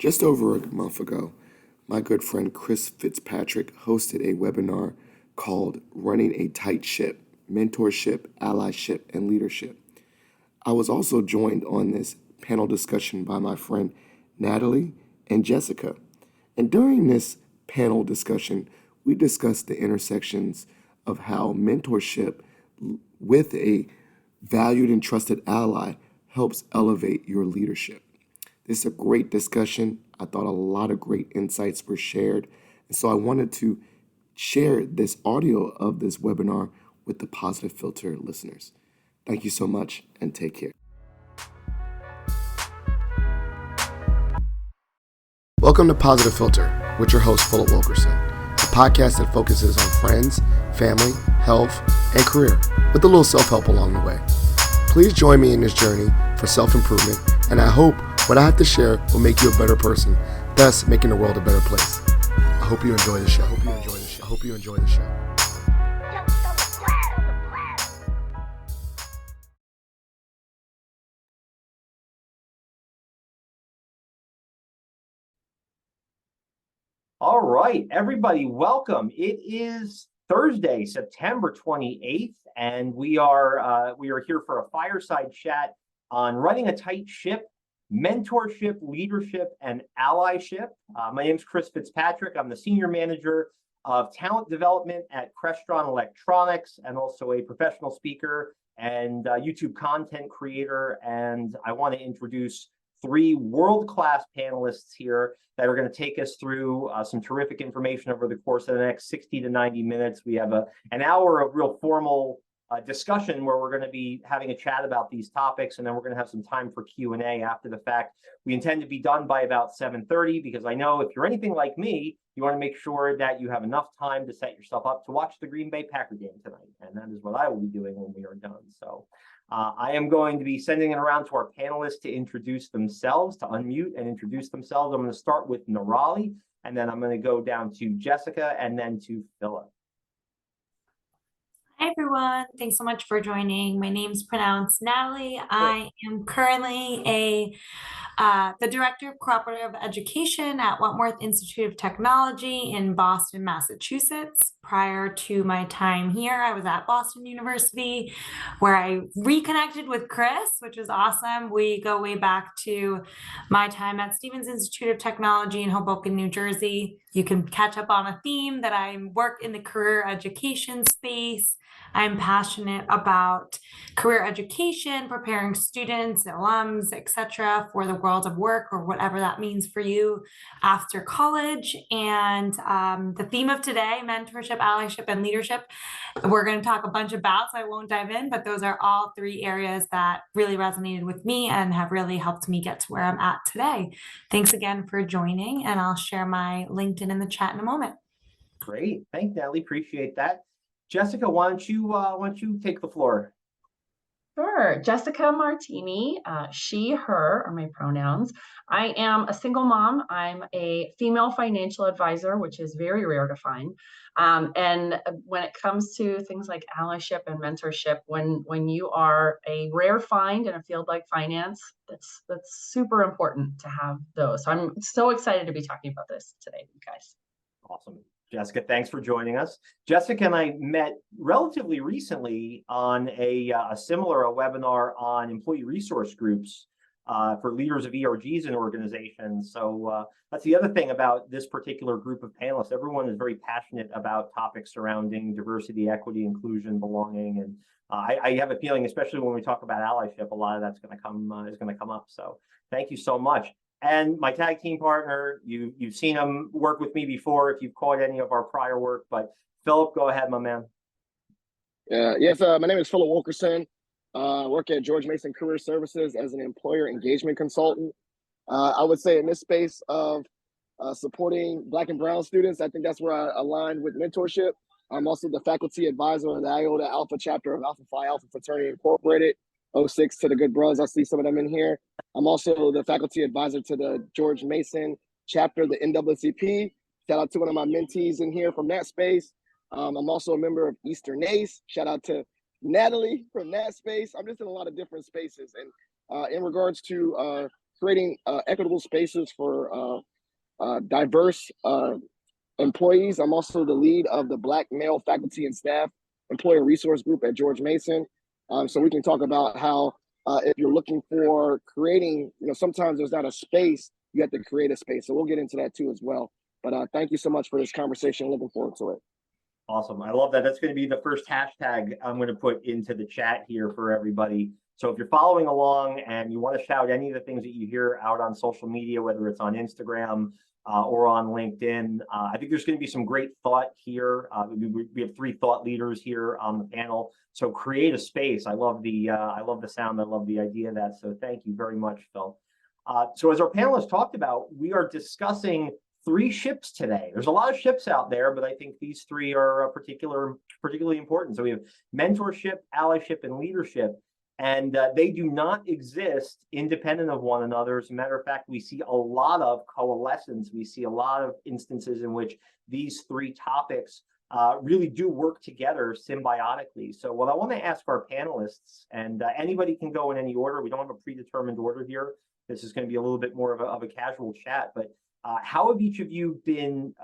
Just over a month ago, my good friend Chris Fitzpatrick hosted a webinar called Running a Tight Ship: Mentorship, Allyship, and Leadership. I was also joined on this panel discussion by my friend Natalie and Jessica. And during this panel discussion, we discussed the intersections of how mentorship with a valued and trusted ally helps elevate your leadership. This is a great discussion. I thought a lot of great insights were shared. And so I wanted to share this audio of this webinar with the Positive Philter listeners. Thank you so much and take care. Welcome to Positive Philter with your host, Philip Wilkerson, a podcast that focuses on friends, family, health, and career with a little self-help along the way. Please join me in this journey for self-improvement, and I hope what I have to share will make you a better person, thus making the world a better place. I hope you enjoy the show. I hope you enjoy the show. All right, everybody, welcome. It is Thursday, September 28th, and we are here for a fireside chat on running a tight ship, mentorship, leadership, and allyship. My name is Chris Fitzpatrick. I'm the Senior Manager of Talent Development at Crestron Electronics and also a professional speaker and YouTube content creator. And I want to introduce three world-class panelists here that are going to take us through some terrific information over the course of the next 60 to 90 minutes. We have an hour of real formal discussion where we're going to be having a chat about these topics, and then we're going to have some time for Q&A after the fact. We intend to be done by about 7:30 because I know if you're anything like me, you want to make sure that you have enough time to set yourself up to watch the Green Bay Packer game tonight, and that is what I will be doing when we are done. So I am going to be sending it around to our panelists to introduce themselves, to unmute and introduce themselves. I'm going to start with Narali, and then I'm going to go down to Jessica and then to Philip. Hi, everyone. Thanks so much for joining. My name's pronounced Natalie. I am currently the Director of Cooperative Education at Wentworth Institute of Technology in Boston, Massachusetts. Prior to my time here, I was at Boston University, where I reconnected with Chris, which is awesome. We go way back to my time at Stevens Institute of Technology in Hoboken, New Jersey. You can catch up on a theme that I work in the career education space. I'm passionate about career education, preparing students, alums, etc., for the world of work or whatever that means for you after college. And the theme of today, mentorship, allyship, and leadership, we're going to talk a bunch about, so I won't dive in, but those are all three areas that really resonated with me and have really helped me get to where I'm at today. Thanks again for joining, and I'll share my LinkedIn in the chat in a moment. Great. Thanks, Natalie. Appreciate that. Jessica, why don't you take the floor? Sure. Jessica Martini, she, her are my pronouns. I am a single mom. I'm a female financial advisor, which is very rare to find. And when it comes to things like allyship and mentorship, when you are a rare find in a field like finance, that's super important to have those. So I'm so excited to be talking about this today, you guys. Awesome. Jessica, thanks for joining us. Jessica and I met relatively recently on a similar webinar on employee resource groups for leaders of ERGs and organizations. So that's the other thing about this particular group of panelists. Everyone is very passionate about topics surrounding diversity, equity, inclusion, belonging, and I have a feeling, especially when we talk about allyship, a lot of that's going to come up. So thank you so much. And my tag team partner, you've seen him work with me before if you've caught any of our prior work, but Philip, go ahead, my man. Yes, my name is Philip Wilkerson. I work at George Mason Career Services as an employer engagement consultant. I would say in this space of supporting Black and Brown students, I think that's where I align with mentorship. I'm also the faculty advisor of the Iota Alpha chapter of Alpha Phi Alpha Fraternity Incorporated. 06 to the good bros. I see some of them in here. I'm also the faculty advisor to the George Mason chapter, the NAACP. Shout out to one of my mentees in here from that space. I'm also a member of Eastern ACE. Shout out to Natalie from that space. I'm just in a lot of different spaces. And in regards to creating equitable spaces for diverse employees. I'm also the lead of the Black Male Faculty and Staff Employer Resource Group at George Mason. So we can talk about how if you're looking for creating, sometimes there's not a space, you have to create a space. So we'll get into that too as well. But thank you so much for this conversation. Looking forward to it. Awesome. I love that. That's going to be the first hashtag I'm going to put into the chat here for everybody. So if you're following along and you want to shout any of the things that you hear out on social media, whether it's on Instagram or on LinkedIn, I think there's going to be some great thought here. We have 3 thought leaders here on the panel. So create a space. I love the sound. I love the idea of that. So thank you very much, Phil. So as our panelists talked about, we are discussing 3 ships today. There's a lot of ships out there, but I think these 3 are particularly important. So we have mentorship, allyship, and leadership. And they do not exist independent of one another. As a matter of fact, we see a lot of coalescence. We see a lot of instances in which these 3 topics really do work together symbiotically. So what I want to ask our panelists, and anybody can go in any order. We don't have a predetermined order here. This is going to be a little bit more of a casual chat, but how have each of you been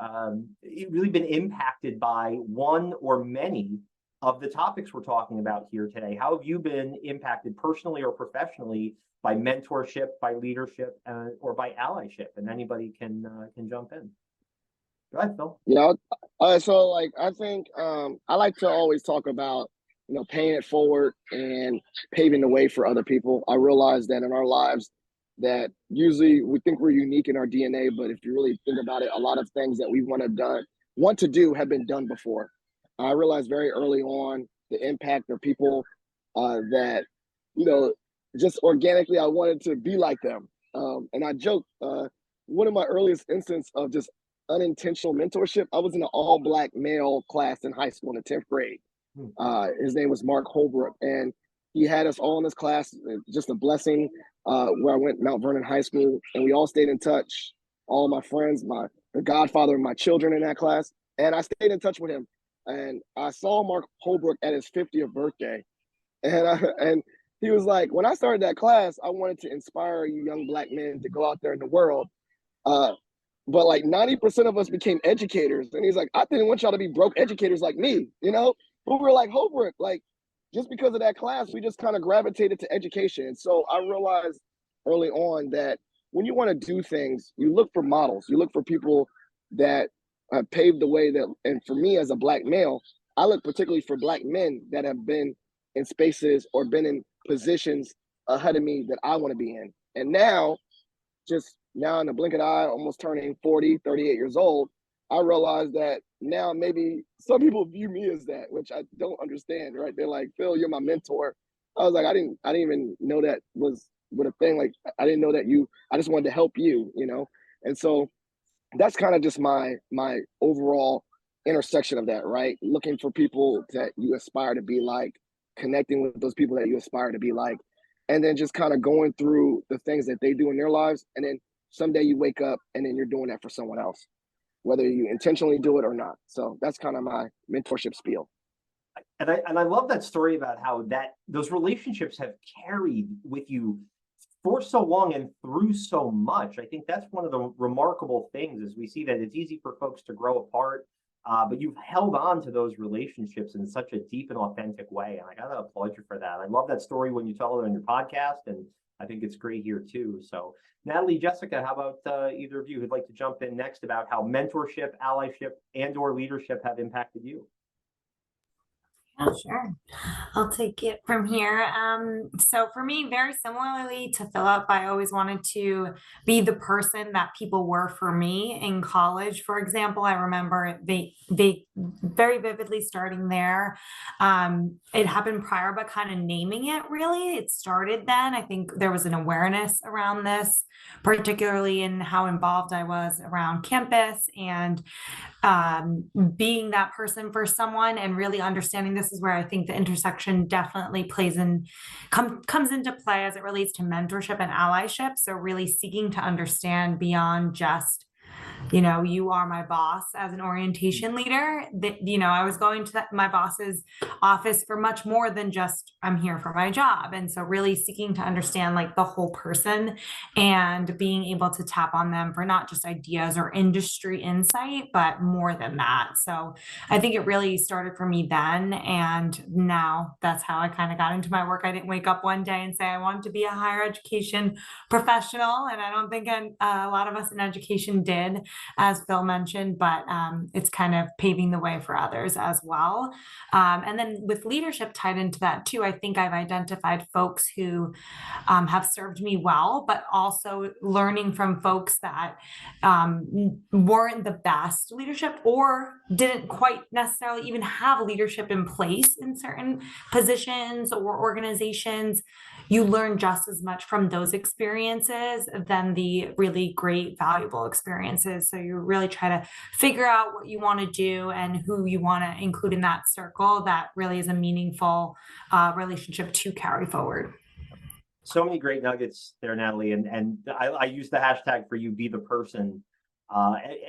really been impacted by one or many of the topics we're talking about here today? How have you been impacted personally or professionally by mentorship, by leadership, or by allyship? And anybody can jump in. Go ahead, Phil. Yeah. So I think I like to always talk about paying it forward and paving the way for other people. I realize that in our lives, that usually we think we're unique in our DNA, but if you really think about it, a lot of things that we want to do have been done before. I realized very early on the impact of people that, just organically I wanted to be like them. And I joke, one of my earliest instances of just unintentional mentorship, I was in an all-Black male class in high school in the 10th grade. His name was Mark Holbrook, and he had us all in his class, just a blessing, where I went Mount Vernon High School, and we all stayed in touch. All my friends, the godfather of my children in that class, and I stayed in touch with him. And I saw Mark Holbrook at his 50th birthday, and he was like, when I started that class, I wanted to inspire you young Black men to go out there in the world. But like 90% of us became educators. And he's like, I didn't want y'all to be broke educators like me, But we were like, Holbrook, like, just because of that class, we just kind of gravitated to education. And so I realized early on that when you want to do things, you look for models. You look for people that paved the way and for me as a Black male, I look particularly for Black men that have been in spaces or been in positions ahead of me that I want to be in. And now in the blink of the eye, almost turning 40, 38 years old, I realize that now maybe some people view me as that, which I don't understand, right? They're like, Phil, you're my mentor. I was like, I didn't even know that was what a thing. Like, I didn't know that I just wanted to help you, And so that's kind of just my overall intersection of that, right? Looking for people that you aspire to be like, connecting with those people that you aspire to be like, and then just kind of going through the things that they do in their lives. And then someday you wake up and then you're doing that for someone else, whether you intentionally do it or not. So that's kind of my mentorship spiel. And I love that story about how those relationships have carried with you for so long and through so much. I think that's one of the remarkable things is we see that it's easy for folks to grow apart, but you've held on to those relationships in such a deep and authentic way. And I got to applaud you for that. I love that story when you tell it on your podcast, and I think it's great here too. So Natalie, Jessica, how about either of you who'd like to jump in next about how mentorship, allyship, and or leadership have impacted you? Yeah, sure. I'll take it from here. So for me, very similarly to Philip, I always wanted to be the person that people were for me in college. For example, I remember they very vividly starting there. It happened prior, but kind of naming it really. It started then. I think there was an awareness around this, particularly in how involved I was around campus and being that person for someone and really understanding this is where I think the intersection definitely comes into play as it relates to mentorship and allyship. So really seeking to understand beyond just you are my boss as an orientation leader. That, I was going to my boss's office for much more than just I'm here for my job. And so really seeking to understand like the whole person and being able to tap on them for not just ideas or industry insight, but more than that. So I think it really started for me then. And now that's how I kind of got into my work. I didn't wake up one day and say I wanted to be a higher education professional. And I don't think a lot of us in education did, as Phil mentioned, but it's kind of paving the way for others as well. And then with leadership tied into that too, I think I've identified folks who have served me well, but also learning from folks that weren't the best leadership or didn't quite necessarily even have leadership in place in certain positions or organizations. You learn just as much from those experiences than the really great, valuable experiences. So you really try to figure out what you want to do and who you want to include in that circle that really is a meaningful relationship to carry forward. So many great nuggets there, Natalie. And I use the hashtag for you, be the person.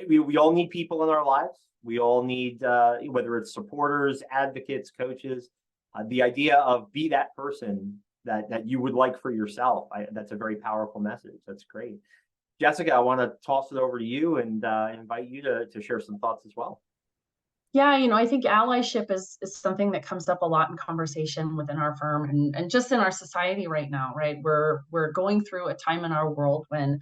We all need people in our lives. We all need, whether it's supporters, advocates, coaches, the idea of be that person that you would like for yourself. That's a very powerful message. That's great. Jessica, I want to toss it over to you and invite you to share some thoughts as well. Yeah, I think allyship is something that comes up a lot in conversation within our firm and just in our society right now, right? We're going through a time in our world when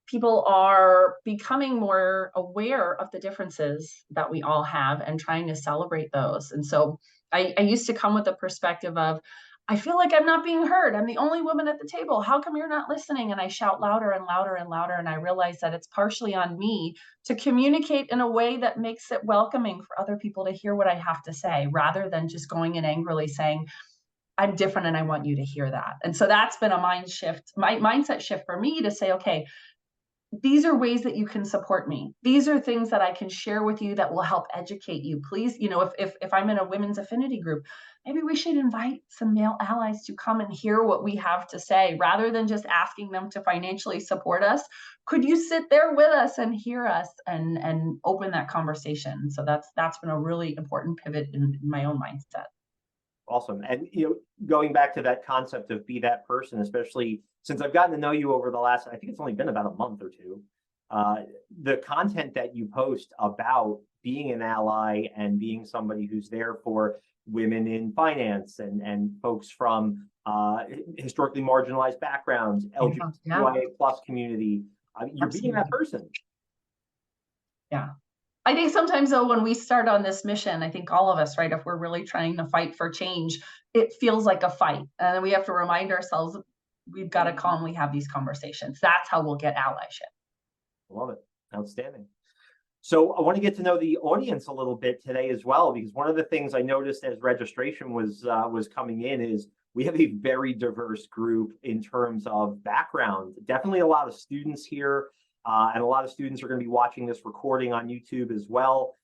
people are becoming more aware of the differences that we all have and trying to celebrate those. And so I used to come with the perspective of, I feel like I'm not being heard. I'm the only woman at the table. How come you're not listening? And I shout louder and louder and louder. And I realize that it's partially on me to communicate in a way that makes it welcoming for other people to hear what I have to say, rather than just going in angrily saying, I'm different and I want you to hear that. And so that's been a mindset shift for me to say, okay, these are ways that you can support me. These are things that I can share with you that will help educate you. Please, if I'm in a women's affinity group, maybe we should invite some male allies to come and hear what we have to say, rather than just asking them to financially support us. Could you sit there with us and hear us and open that conversation? So that's been a really important pivot in my own mindset. Awesome. And going back to that concept of be that person, especially since I've gotten to know you over the last, I think it's only been about a month or two, the content that you post about being an ally and being somebody who's there for women in finance and folks from historically marginalized backgrounds, LGBTQIA plus community, you're being that person. Yeah. I think sometimes though, when we start on this mission, I think all of us, right, if we're really trying to fight for change, it feels like a fight. And then we have to remind ourselves, we've got to calmly have these conversations. That's how we'll get allyship. Love it. Outstanding. So I want to get to know the audience a little bit today as well, because one of the things I noticed as registration was coming in is we have a very diverse group in terms of background. Definitely a lot of students here. And a lot of students are going to be watching this recording on YouTube as well,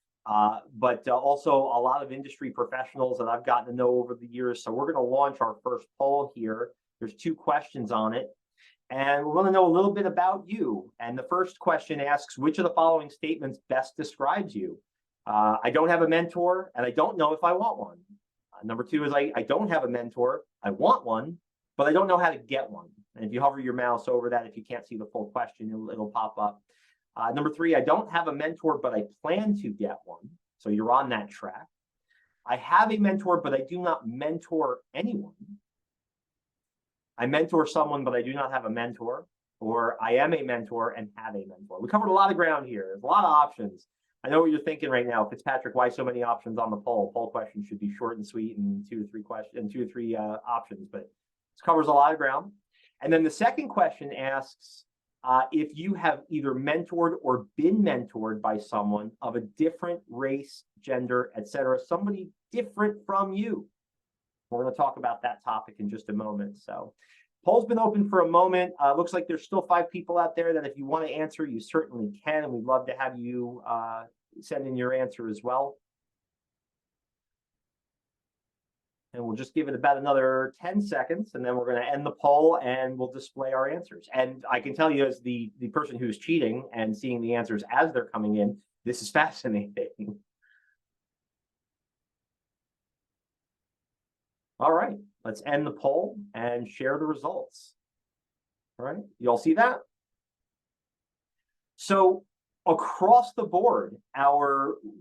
but also a lot of industry professionals that I've gotten to know over the years. So we're going to launch our first poll here. There's 2 questions on it, and we want to know a little bit about you. And the first question asks, which of the following statements best describes you? I don't have a mentor, and I don't know if I want one. Number 2 is I don't have a mentor, I want one, but I don't know how to get one. And if you hover your mouse over that, if you can't see the full question, it'll pop up. Number 3, I don't have a mentor, but I plan to get one. So you're on that track. I have a mentor, but I do not mentor anyone. I mentor someone, but I do not have a mentor. Or I am a mentor and have a mentor. We covered a lot of ground here. There's a lot of options. I know what you're thinking right now. Fitzpatrick, why so many options on the poll? Poll question should be short and sweet and 2 or 3 options, but this covers a lot of ground. And then the second question asks if you have either mentored or been mentored by someone of a different race, gender, etc., somebody different from you. We're going to talk about that topic in just a moment. So poll's been open for a moment. Looks like there's still 5 people out there that if you want to answer, you certainly can. And we'd love to have you send in your answer as well. And we'll just give it about another 10 seconds, and then we're going to end the poll and we'll display our answers. And I can tell you, as the person who's cheating and seeing the answers as they're coming in, this is fascinating. All right, let's end the poll and share the results. All right, you all see that? So across the board,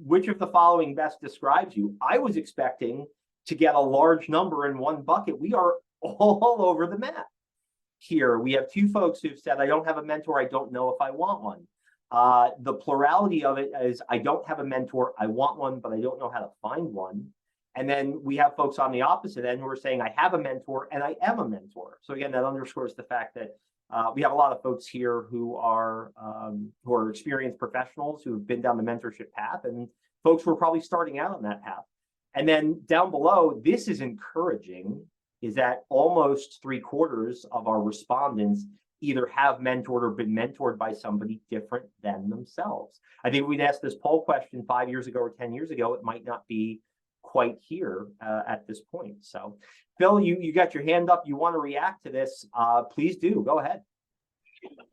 which of the following best describes you? I was expecting to get a large number in one bucket. We are all over the map here. We have two folks who've said, I don't have a mentor, I don't know if I want one. The plurality of it is, I don't have a mentor, I want one, but I don't know how to find one. And then we have folks on the opposite end who are saying, I have a mentor and I am a mentor. So again, that underscores the fact that we have a lot of folks here who are experienced professionals who have been down the mentorship path, and folks who are probably starting out on that path. And then down below, this is encouraging, is that almost 3/4 of our respondents either have mentored or been mentored by somebody different than themselves. I think we'd asked this poll question 5 years ago or 10 years ago, it might not be quite here at this point. So Phil, you got your hand up. You want to react to this? Please do. Go ahead.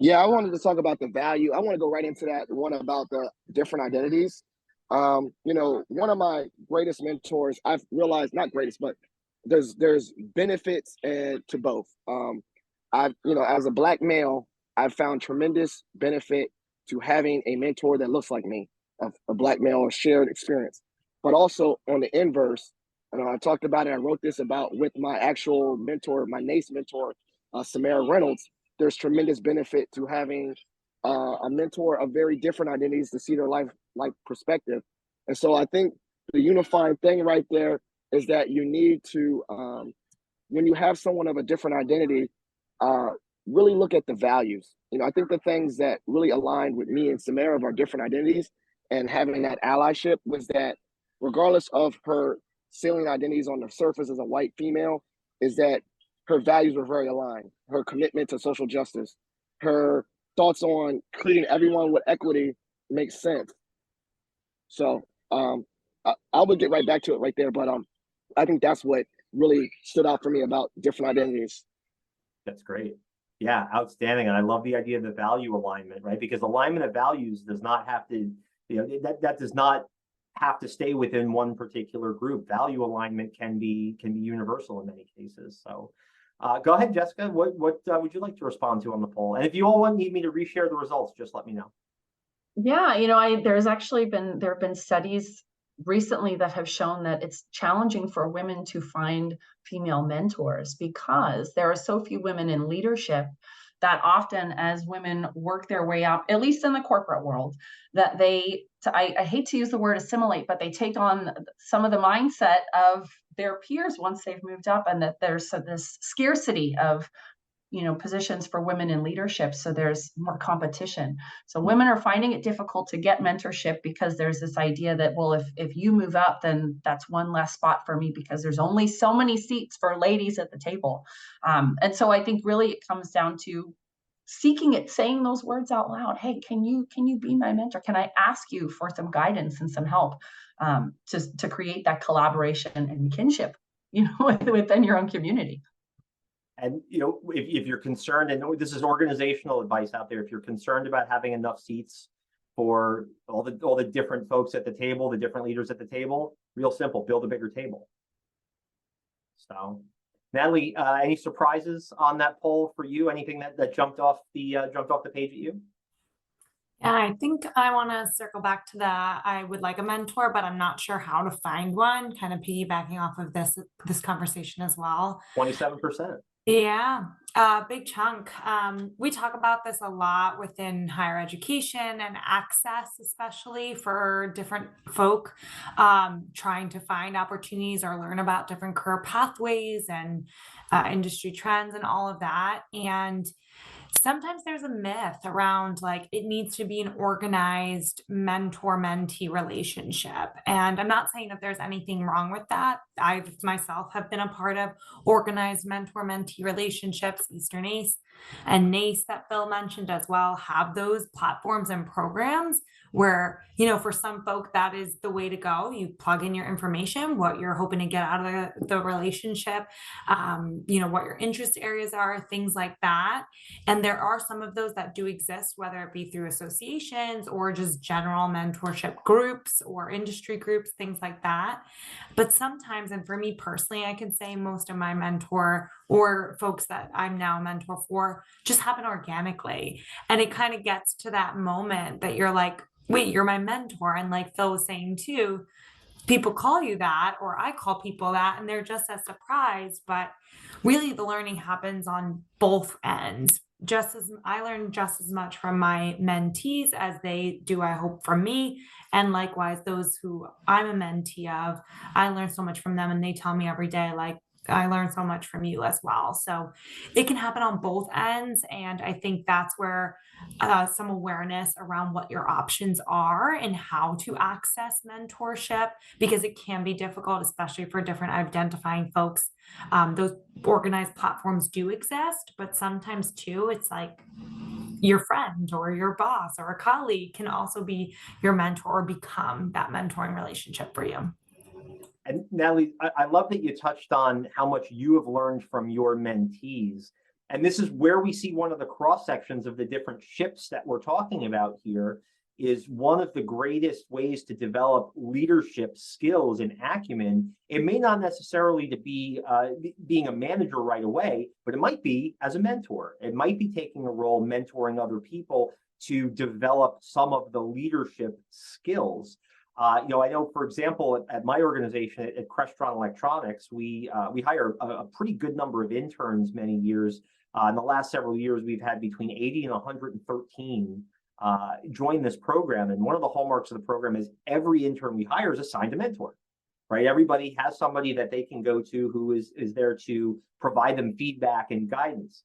Yeah, I wanted to talk about the value. I want to go right into that one about the different identities. One of my greatest mentors, I've realized, not greatest, but there's benefits to both. As a Black male, I've found tremendous benefit to having a mentor that looks like me, a Black male, or shared experience. But also on the inverse, I talked about it, I wrote this about with my actual mentor, my NACE mentor, Samara Reynolds. There's tremendous benefit to having a mentor of very different identities to see their life perspective. And so I think the unifying thing right there is that you need to, when you have someone of a different identity, really look at the values. I think the things that really aligned with me and Samara of our different identities and having that allyship was that regardless of her salient identities on the surface as a white female, is that her values were very aligned. Her commitment to social justice, her thoughts on treating everyone with equity makes sense. So I would get right back to it right there, but I think that's what really stood out for me about different identities. That's great. Yeah, outstanding. And I love the idea of the value alignment, right? Because alignment of values does not have to, that does not have to stay within one particular group. Value alignment can be universal in many cases. So go ahead, Jessica. What would you like to respond to on the poll? And if you all need me to reshare the results, just let me know. Yeah, there have been studies recently that have shown that it's challenging for women to find female mentors because there are so few women in leadership that often as women work their way up, at least in the corporate world, that I hate to use the word assimilate, but they take on some of the mindset of their peers once they've moved up, and that there's this scarcity of positions for women in leadership. So there's more competition. So women are finding it difficult to get mentorship because there's this idea that, well, if you move up, then that's one less spot for me because there's only so many seats for ladies at the table. And so I think really it comes down to seeking it, saying those words out loud. Hey, can you be my mentor? Can I ask you for some guidance and some help to create that collaboration and kinship, within your own community? And if you're concerned, and this is organizational advice out there, if you're concerned about having enough seats for all the different folks at the table, the different leaders at the table, real simple, build a bigger table. So, Natalie, any surprises on that poll for you? Anything that jumped off the page at you? Yeah, I think I want to circle back to that. I would like a mentor, but I'm not sure how to find one. Kind of piggybacking off of this conversation as well. 27%. Yeah, big chunk. We talk about this a lot within higher education and access, especially for different folk trying to find opportunities or learn about different career pathways and industry trends and all of that. And Sometimes there's a myth around like it needs to be an organized mentor-mentee relationship. And I'm not saying that there's anything wrong with that. I myself have been a part of organized mentor-mentee relationships. Eastern ACE and NACE that Phil mentioned as well have those platforms and programs where, you know, for some folk, that is the way to go. You plug in your information, what you're hoping to get out of the relationship, you know, what your interest areas are, things like that. And there are some of those that do exist, whether it be through associations or just general mentorship groups or industry groups, things like that. But sometimes, and for me personally, I can say most of my mentor or folks that I'm now a mentor for just happen organically. And it kind of gets to that moment that you're like, wait, you're my mentor. And like Phil was saying too, people call you that, or I call people that, and they're just as surprised. But really, the learning happens on both ends. Just as I learn just as much from my mentees as they do, I hope, from me. And likewise, those who I'm a mentee of, I learn so much from them, and they tell me every day, like, I learn so much from you as well. So it can happen on both ends. And I think that's where some awareness around what your options are and how to access mentorship, because it can be difficult, especially for different identifying folks. Those organized platforms do exist, but sometimes too, it's like your friend or your boss or a colleague can also be your mentor or become that mentoring relationship for you. And Natalie, I love that you touched on how much you have learned from your mentees. And this is where we see one of the cross sections of the different ships that we're talking about here is one of the greatest ways to develop leadership skills and acumen. It may not necessarily to be being a manager right away, but it might be as a mentor. It might be taking a role mentoring other people to develop some of the leadership skills. You know, I know, for example, at my organization at Crestron Electronics, we hire a pretty good number of interns many years. In the last several years, we've had between 80 and 113 join this program. And one of the hallmarks of the program is every intern we hire is assigned a mentor, right? Everybody has somebody that they can go to who is there to provide them feedback and guidance.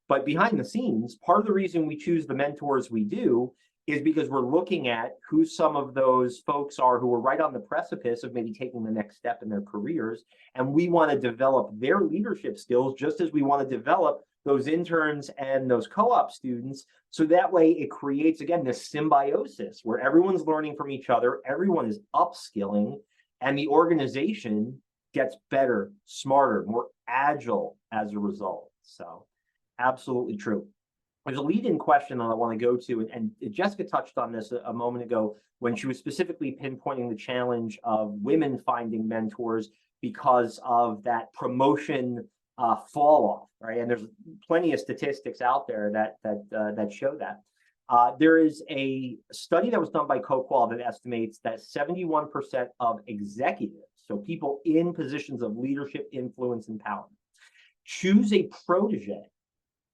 But behind the scenes, part of the reason we choose the mentors we do is because we're looking at who some of those folks are who are right on the precipice of maybe taking the next step in their careers. And we want to develop their leadership skills just as we want to develop those interns and those co-op students. So that way it creates, again, this symbiosis where everyone's learning from each other, everyone is upskilling, and the organization gets better, smarter, more agile as a result. So absolutely true. There's a lead-in question that I want to go to, and Jessica touched on this a moment ago when she was specifically pinpointing the challenge of women finding mentors because of that promotion fall off, right? And there's plenty of statistics out there that show that. There is a study that was done by CoQual that estimates that 71% of executives, so people in positions of leadership, influence, and power, choose a protege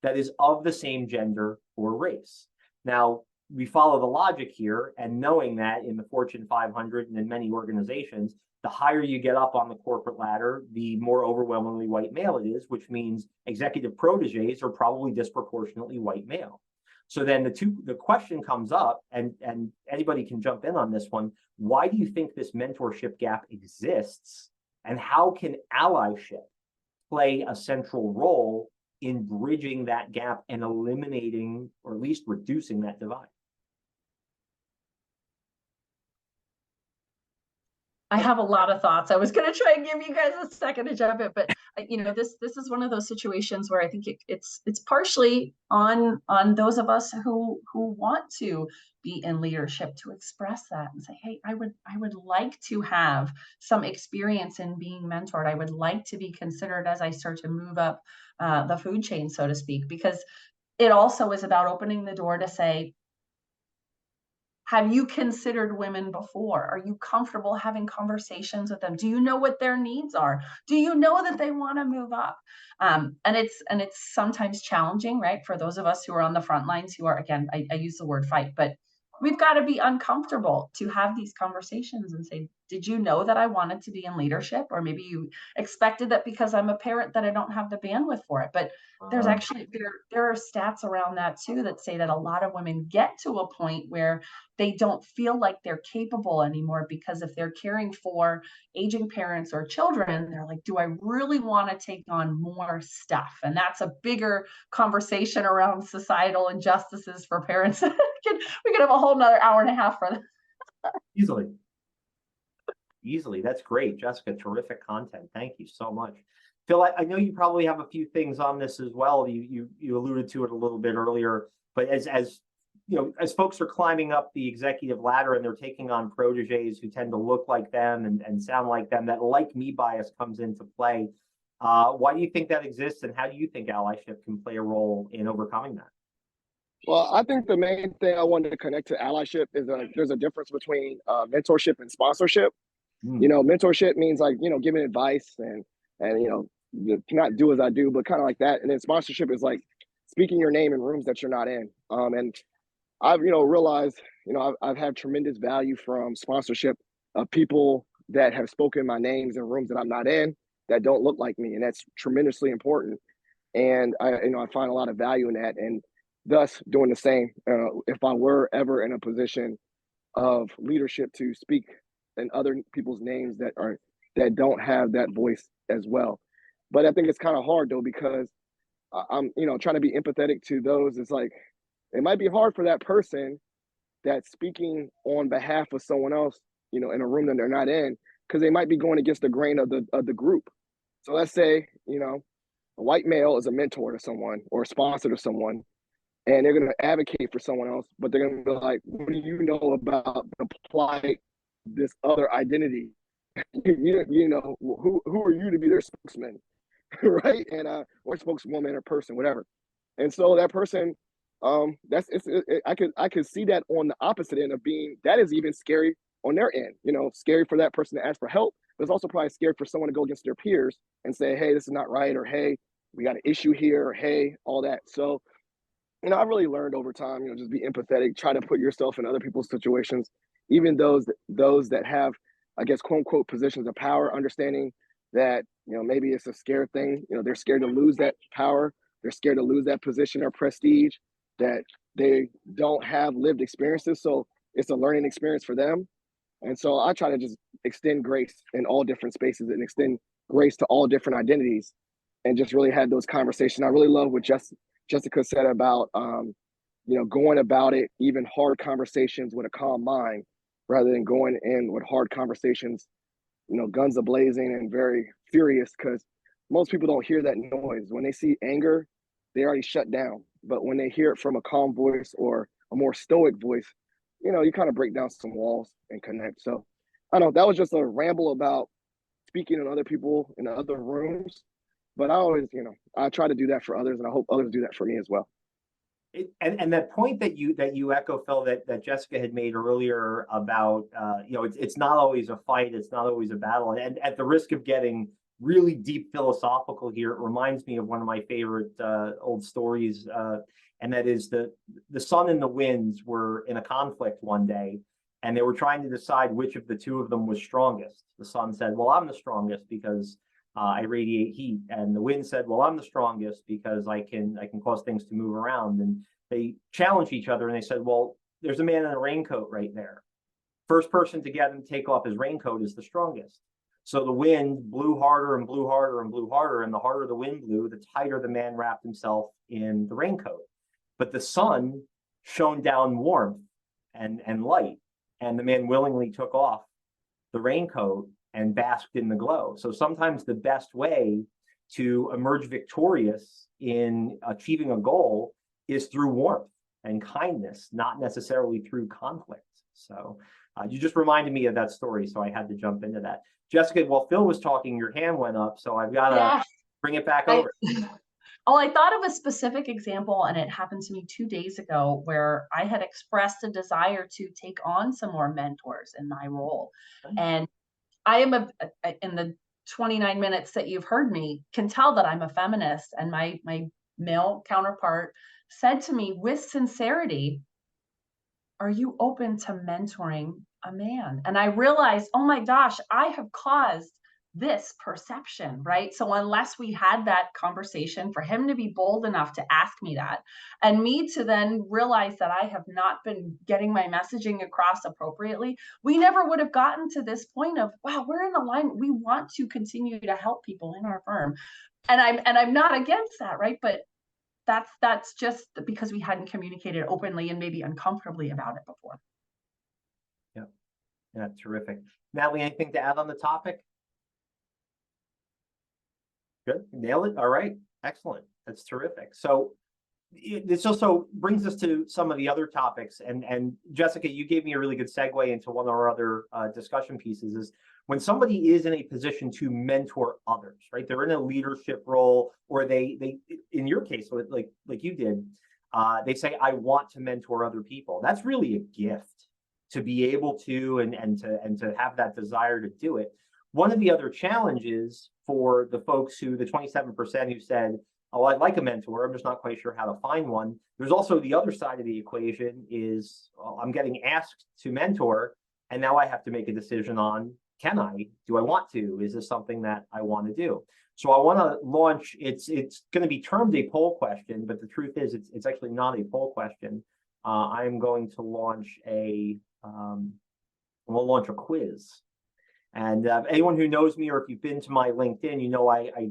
that is of the same gender or race. Now, we follow the logic here, and knowing that in the Fortune 500 and in many organizations, the higher you get up on the corporate ladder, the more overwhelmingly white male it is, which means executive proteges are probably disproportionately white male. So then the question comes up, and anybody can jump in on this one. Why do you think this mentorship gap exists, and how can allyship play a central role in bridging that gap and eliminating, or at least reducing, that divide? I have a lot of thoughts. I was going to try and give you guys a second to jump in, but you know, this is one of those situations where I think it's partially on those of us who want to be in leadership to express that and say, hey, I would like to have some experience in being mentored. I would like to be considered as I start to move up the food chain, so to speak, because it also is about opening the door to say, have you considered women before? Are you comfortable having conversations with them? Do you know what their needs are? Do you know that they want to move up? And it's sometimes challenging, right? For those of us who are on the front lines, who are, again, I use the word fight, but we've got to be uncomfortable to have these conversations and say, did you know that I wanted to be in leadership? Or maybe you expected that because I'm a parent that I don't have the bandwidth for it. But there's actually, there are stats around that too that say that a lot of women get to a point where they don't feel like they're capable anymore, because if they're caring for aging parents or children, they're like, do I really want to take on more stuff? And that's a bigger conversation around societal injustices for parents. We could have a whole nother hour and a half for that. Easily. That's great, Jessica. Terrific content. Thank you so much. Phil, I know you probably have a few things on this as well. You alluded to it a little bit earlier, but as you know, as folks are climbing up the executive ladder and they're taking on proteges who tend to look like them and sound like them, that like me bias comes into play. Why do you think that exists, and how do you think allyship can play a role in overcoming that? Well, I think the main thing I wanted to connect to allyship is there's a difference between mentorship and sponsorship. You know, mentorship means like, you know, giving advice and you know, not do as I do, but kind of like that. And then sponsorship is like speaking your name in rooms that you're not in. And I've, you know, realized, you know, I've had tremendous value from sponsorship of people that have spoken my names in rooms that I'm not in, that don't look like me. And that's tremendously important. And you know, I find a lot of value in that, and thus doing the same. If I were ever in a position of leadership to speak in other people's names that don't have that voice as well. But I think it's kind of hard though, because I'm, you know, trying to be empathetic to those. It's like, it might be hard for that person that's speaking on behalf of someone else, you know, in a room that they're not in, because they might be going against the grain of the group. So let's say, you know, a white male is a mentor to someone or a sponsor to someone, and they're going to advocate for someone else, but they're going to be like, what do you know about the plight, this other identity? you know, who are you to be their spokesman, right? And or spokeswoman or person, whatever. And so that person, I could see that on the opposite end of being, that is even scary on their end. You know, scary for that person to ask for help, but it's also probably scary for someone to go against their peers and say, hey, this is not right, or hey, we got an issue here, or hey, all that. So, you know, I really learned over time, you know, just be empathetic, try to put yourself in other people's situations, even those that have, I guess, quote unquote, positions of power, understanding that, you know, maybe it's a scared thing. You know, they're scared to lose that power. They're scared to lose that position or prestige, that they don't have lived experiences. So it's a learning experience for them. And so I try to just extend grace in all different spaces and extend grace to all different identities, and just really had those conversations. I really love what Jessica said about, you know, going about it, even hard conversations with a calm mind, rather than going in with hard conversations, you know, guns a-blazing and very furious, because most people don't hear that noise. When they see anger, they already shut down. But when they hear it from a calm voice or a more stoic voice, you know, you kind of break down some walls and connect. So I don't know, that was just a ramble about speaking in other people in other rooms. But I always, you know, I try to do that for others, and I hope others do that for me as well. And that point that you echo, Phil, that Jessica had made earlier about, you know, it's not always a fight, it's not always a battle. And at the risk of getting really deep philosophical here, it reminds me of one of my favorite old stories, and that is the sun and the winds were in a conflict one day, and they were trying to decide which of the two of them was strongest. The sun said, well, I'm the strongest because I radiate heat. And the wind said, well, I'm the strongest because I can cause things to move around. And they challenged each other, and they said, well, there's a man in a raincoat right there. First person to get him to take off his raincoat is the strongest. So the wind blew harder and blew harder and blew harder. And the harder the wind blew, the tighter the man wrapped himself in the raincoat. But the sun shone down warmth and light. And the man willingly took off the raincoat and basked in the glow. So sometimes the best way to emerge victorious in achieving a goal is through warmth and kindness, not necessarily through conflict. So you just reminded me of that story, so I had to jump into that. Jessica, while Phil was talking, your hand went up, so I've got to bring it back over. I thought of a specific example, and it happened to me 2 days ago, where I had expressed a desire to take on some more mentors in my role. And I am in the 29 minutes that you've heard me, can tell that I'm a feminist, and my male counterpart said to me with sincerity, are you open to mentoring a man? And I realized, oh my gosh, I have caused this perception, right? So unless we had that conversation, for him to be bold enough to ask me that, and me to then realize that I have not been getting my messaging across appropriately, we never would have gotten to this point of, wow, we're in alignment. We want to continue to help people in our firm. And I'm not against that, right? But that's just because we hadn't communicated openly and maybe uncomfortably about it before. Yeah, terrific. Natalie, anything to add on the topic? Good, nailed it. All right, excellent. That's terrific. So this also brings us to some of the other topics. And Jessica, you gave me a really good segue into one of our other discussion pieces. Is when somebody is in a position to mentor others, right? They're in a leadership role, or they in your case, like you did, they say, I want to mentor other people. That's really a gift to be able to and to have that desire to do it. One of the other challenges for the folks the 27% who said, oh, I'd like a mentor, I'm just not quite sure how to find one. There's also the other side of the equation is, well, I'm getting asked to mentor, and now I have to make a decision on, do I want to? Is this something that I want to do? So I want to launch, it's going to be termed a poll question, but the truth is it's actually not a poll question. I'm going to launch we'll launch a quiz. And anyone who knows me, or if you've been to my LinkedIn, you know I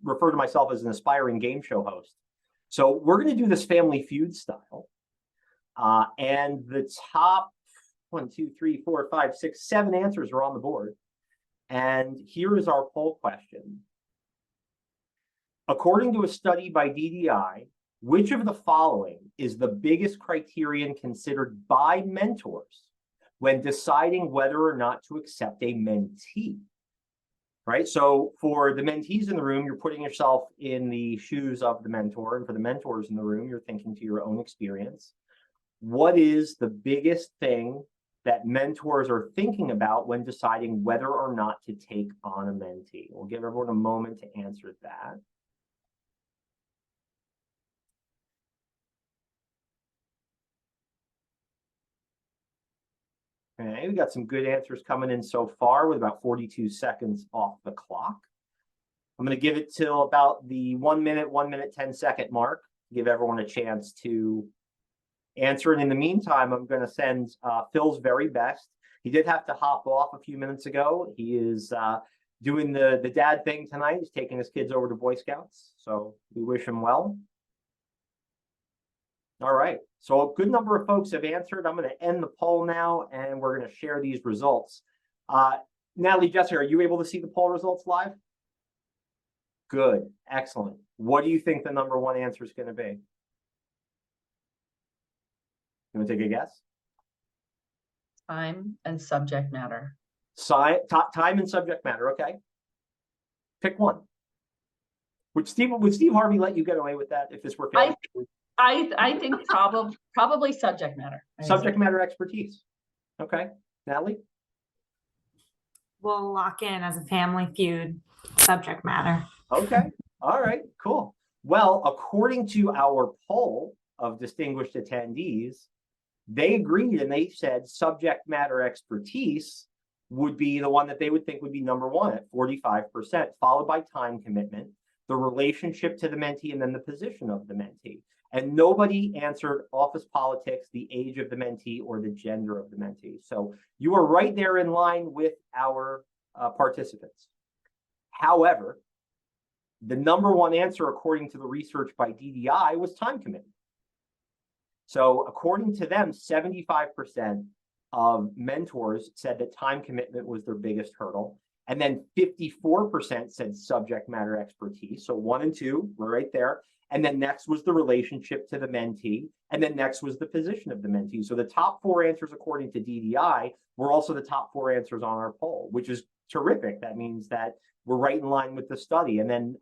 refer to myself as an aspiring game show host. So we're going to do this Family Feud style. And the top 1, 2, 3, 4, 5, 6, 7 answers are on the board. And here is our poll question. According to a study by DDI, which of the following is the biggest criterion considered by mentors when deciding whether or not to accept a mentee, right? So for the mentees in the room, you're putting yourself in the shoes of the mentor. And for the mentors in the room, you're thinking to your own experience. What is the biggest thing that mentors are thinking about when deciding whether or not to take on a mentee? We'll give everyone a moment to answer that. Okay, we got some good answers coming in so far with about 42 seconds off the clock. I'm going to give it till about the 1 minute, 10 second mark, give everyone a chance to answer. And in the meantime, I'm going to send Phil's very best. He did have to hop off a few minutes ago. He is doing the dad thing tonight. He's taking his kids over to Boy Scouts. So we wish him well. All right, so a good number of folks have answered. I'm going to end the poll now, and we're going to share these results. Natalie, Jessica, are you able to see the poll results live? Good, excellent. What do you think the number one answer is going to be? You want to take a guess? Time and subject matter. Time and subject matter, okay. Pick one. Would Steve Harvey let you get away with that if this were fair? I think probably subject matter. Subject matter expertise. Okay, Natalie? We'll lock in as a Family Feud subject matter. Okay, all right, cool. Well, according to our poll of distinguished attendees, they agreed and they said subject matter expertise would be the one that they would think would be number one at 45%, followed by time commitment, the relationship to the mentee, and then the position of the mentee. And nobody answered office politics, the age of the mentee, or the gender of the mentee. So you are right there in line with our participants. However, the number one answer, according to the research by DDI, was time commitment. So according to them, 75% of mentors said that time commitment was their biggest hurdle. And then 54% said subject matter expertise. So 1 and 2 were right there. And then next was the relationship to the mentee. And then next was the position of the mentee. So the top 4 answers, according to DDI, were also the top 4 answers on our poll, which is terrific. That means that we're right in line with the study. And then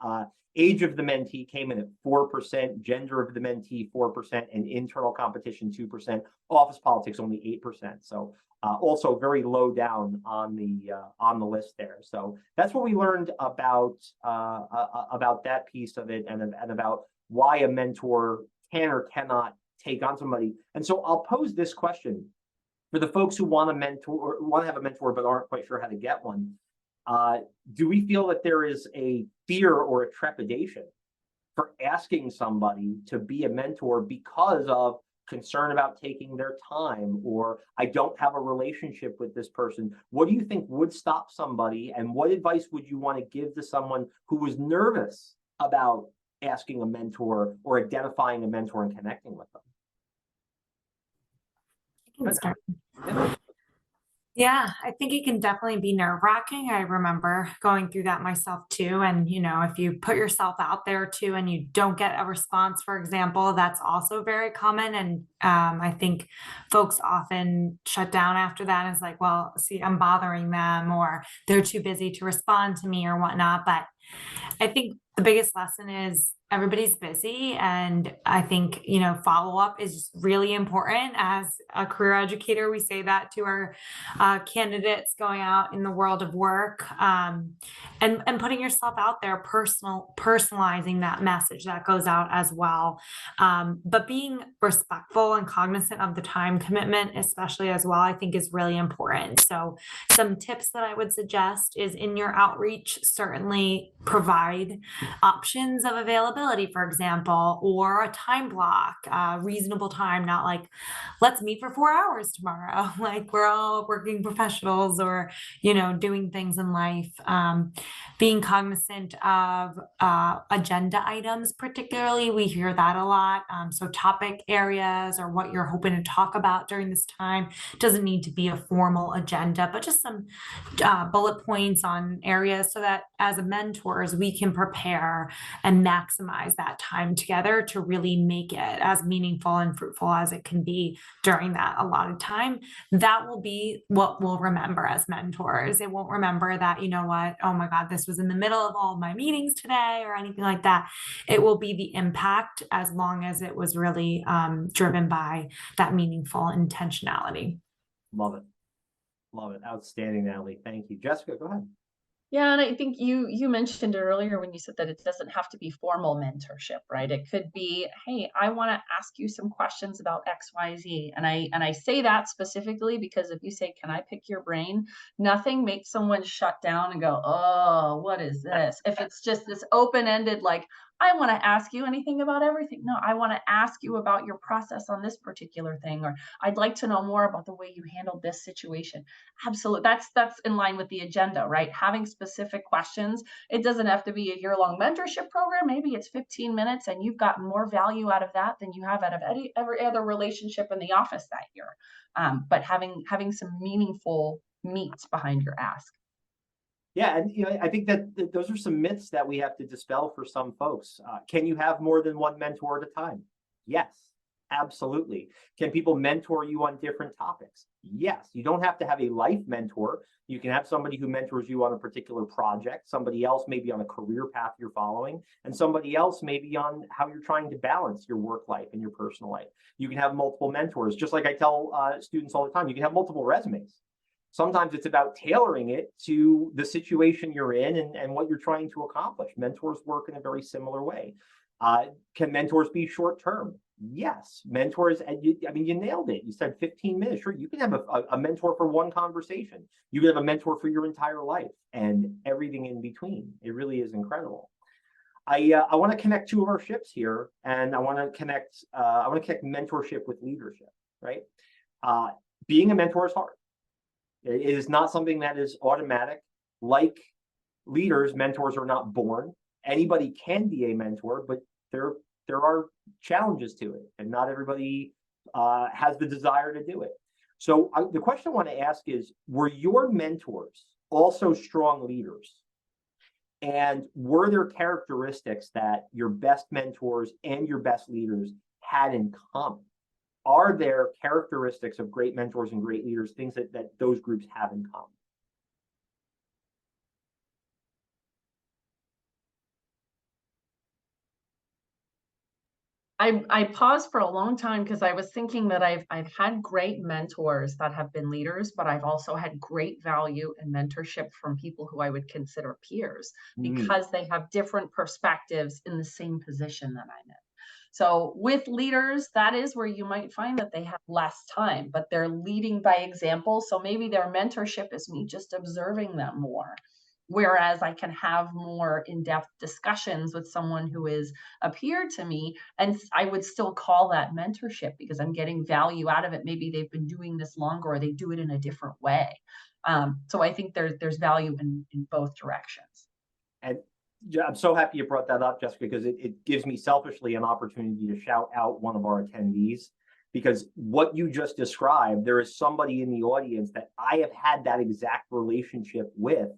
age of the mentee came in at 4%, gender of the mentee 4%, and internal competition 2%, office politics only 8%. So also very low down on the list there. So that's what we learned about that piece of it, and about why a mentor can or cannot take on somebody. And so I'll pose this question for the folks who want to mentor or want to have a mentor but aren't quite sure how to get one. Do we feel that there is a fear or a trepidation for asking somebody to be a mentor because of concern about taking their time, or I don't have a relationship with this person? What do you think would stop somebody, and what advice would you want to give to someone who was nervous about asking a mentor or identifying a mentor and connecting with them? I can start. Yeah, I think it can definitely be nerve-wracking. I remember going through that myself too. And, if you put yourself out there too and you don't get a response, for example, that's also very common. And I think folks often shut down after that. And it's like, well, see, I'm bothering them, or they're too busy to respond to me or whatnot. But I think the biggest lesson is everybody's busy. And I think, follow-up is really important. As a career educator, we say that to our candidates going out in the world of work, and putting yourself out there, personalizing that message that goes out as well. But being respectful and cognizant of the time commitment, especially as well, I think is really important. So some tips that I would suggest is in your outreach, certainly provide options of availability, for example, or a time block, reasonable time, not like, let's meet for 4 hours tomorrow. Like we're all working professionals or, doing things in life. Being cognizant of agenda items, particularly, we hear that a lot. So topic areas or what you're hoping to talk about during this time doesn't need to be a formal agenda, but just some bullet points on areas so that as a mentors, we can prepare and maximize that time together to really make it as meaningful and fruitful as it can be during that allotted time. That will be what we'll remember as mentors. It won't remember that, oh my God, this was in the middle of all of my meetings today or anything like that. It will be the impact as long as it was really driven by that meaningful intentionality. Love it. Love it. Outstanding, Natalie. Thank you. Jessica, go ahead. Yeah, and I think you mentioned earlier when you said that it doesn't have to be formal mentorship, right? It could be, hey, I want to ask you some questions about XYZ. And I say that specifically because if you say, can I pick your brain? Nothing makes someone shut down and go, oh, what is this? If it's just this open-ended, like, I want to ask you anything about everything. No, I want to ask you about your process on this particular thing, or I'd like to know more about the way you handled this situation. Absolutely. That's in line with the agenda, right? Having specific questions. It doesn't have to be a year-long mentorship program. Maybe it's 15 minutes and you've gotten more value out of that than you have out of every other relationship in the office that year. But having some meaningful meats behind your ask. Yeah, and I think that those are some myths that we have to dispel for some folks. Can you have more than one mentor at a time? Yes, absolutely. Can people mentor you on different topics? Yes. You don't have to have a life mentor. You can have somebody who mentors you on a particular project, somebody else maybe on a career path you're following, and somebody else maybe on how you're trying to balance your work life and your personal life. You can have multiple mentors. Just like I tell students all the time, you can have multiple resumes. Sometimes it's about tailoring it to the situation you're in and what you're trying to accomplish. Mentors work in a very similar way. Can mentors be short-term? Yes. Mentors, you nailed it. You said 15 minutes. Sure, you can have a mentor for one conversation. You can have a mentor for your entire life and everything in between. It really is incredible. I want to connect two of our ships here, and I want to connect mentorship with leadership, right? Being a mentor is hard. It is not something that is automatic. Like leaders, mentors are not born. Anybody can be a mentor, but there are challenges to it, and not everybody has the desire to do it. So the question I want to ask is, were your mentors also strong leaders? And were there characteristics that your best mentors and your best leaders had in common? Are there characteristics of great mentors and great leaders, things that those groups have in common? I paused for a long time because I was thinking that I've had great mentors that have been leaders, but I've also had great value and mentorship from people who I would consider peers because they have different perspectives in the same position that I'm in. So with leaders, that is where you might find that they have less time, but they're leading by example. So maybe their mentorship is me just observing them more. Whereas I can have more in-depth discussions with someone who is a peer to me, and I would still call that mentorship because I'm getting value out of it. Maybe they've been doing this longer, or they do it in a different way. So I think there's value in both directions. And I'm so happy you brought that up, Jessica, because it gives me selfishly an opportunity to shout out one of our attendees, because what you just described, there is somebody in the audience that I have had that exact relationship with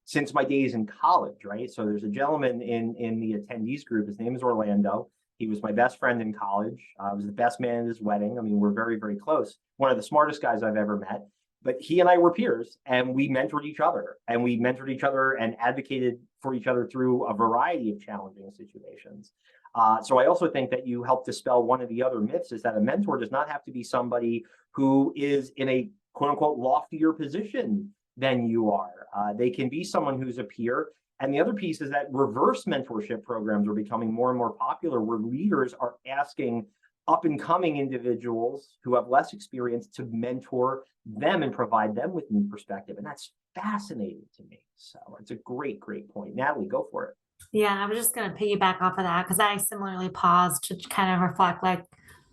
since my days in college, right? So there's a gentleman in the attendees group. His name is Orlando. He was my best friend in college. I was the best man at his wedding. I mean, we're very, very close. One of the smartest guys I've ever met. But he and I were peers, and we mentored each other, and advocated for each other through a variety of challenging situations. So I also think that you help dispel one of the other myths, is that a mentor does not have to be somebody who is in a quote unquote loftier position than you are. They can be someone who's a peer. And the other piece is that reverse mentorship programs are becoming more and more popular, where leaders are asking up and coming individuals who have less experience to mentor them and provide them with new perspective. And that's fascinating to me. So it's a great, great point. Natalie, go for it. Yeah, I was just going to piggyback off of that because I similarly paused to kind of reflect, like,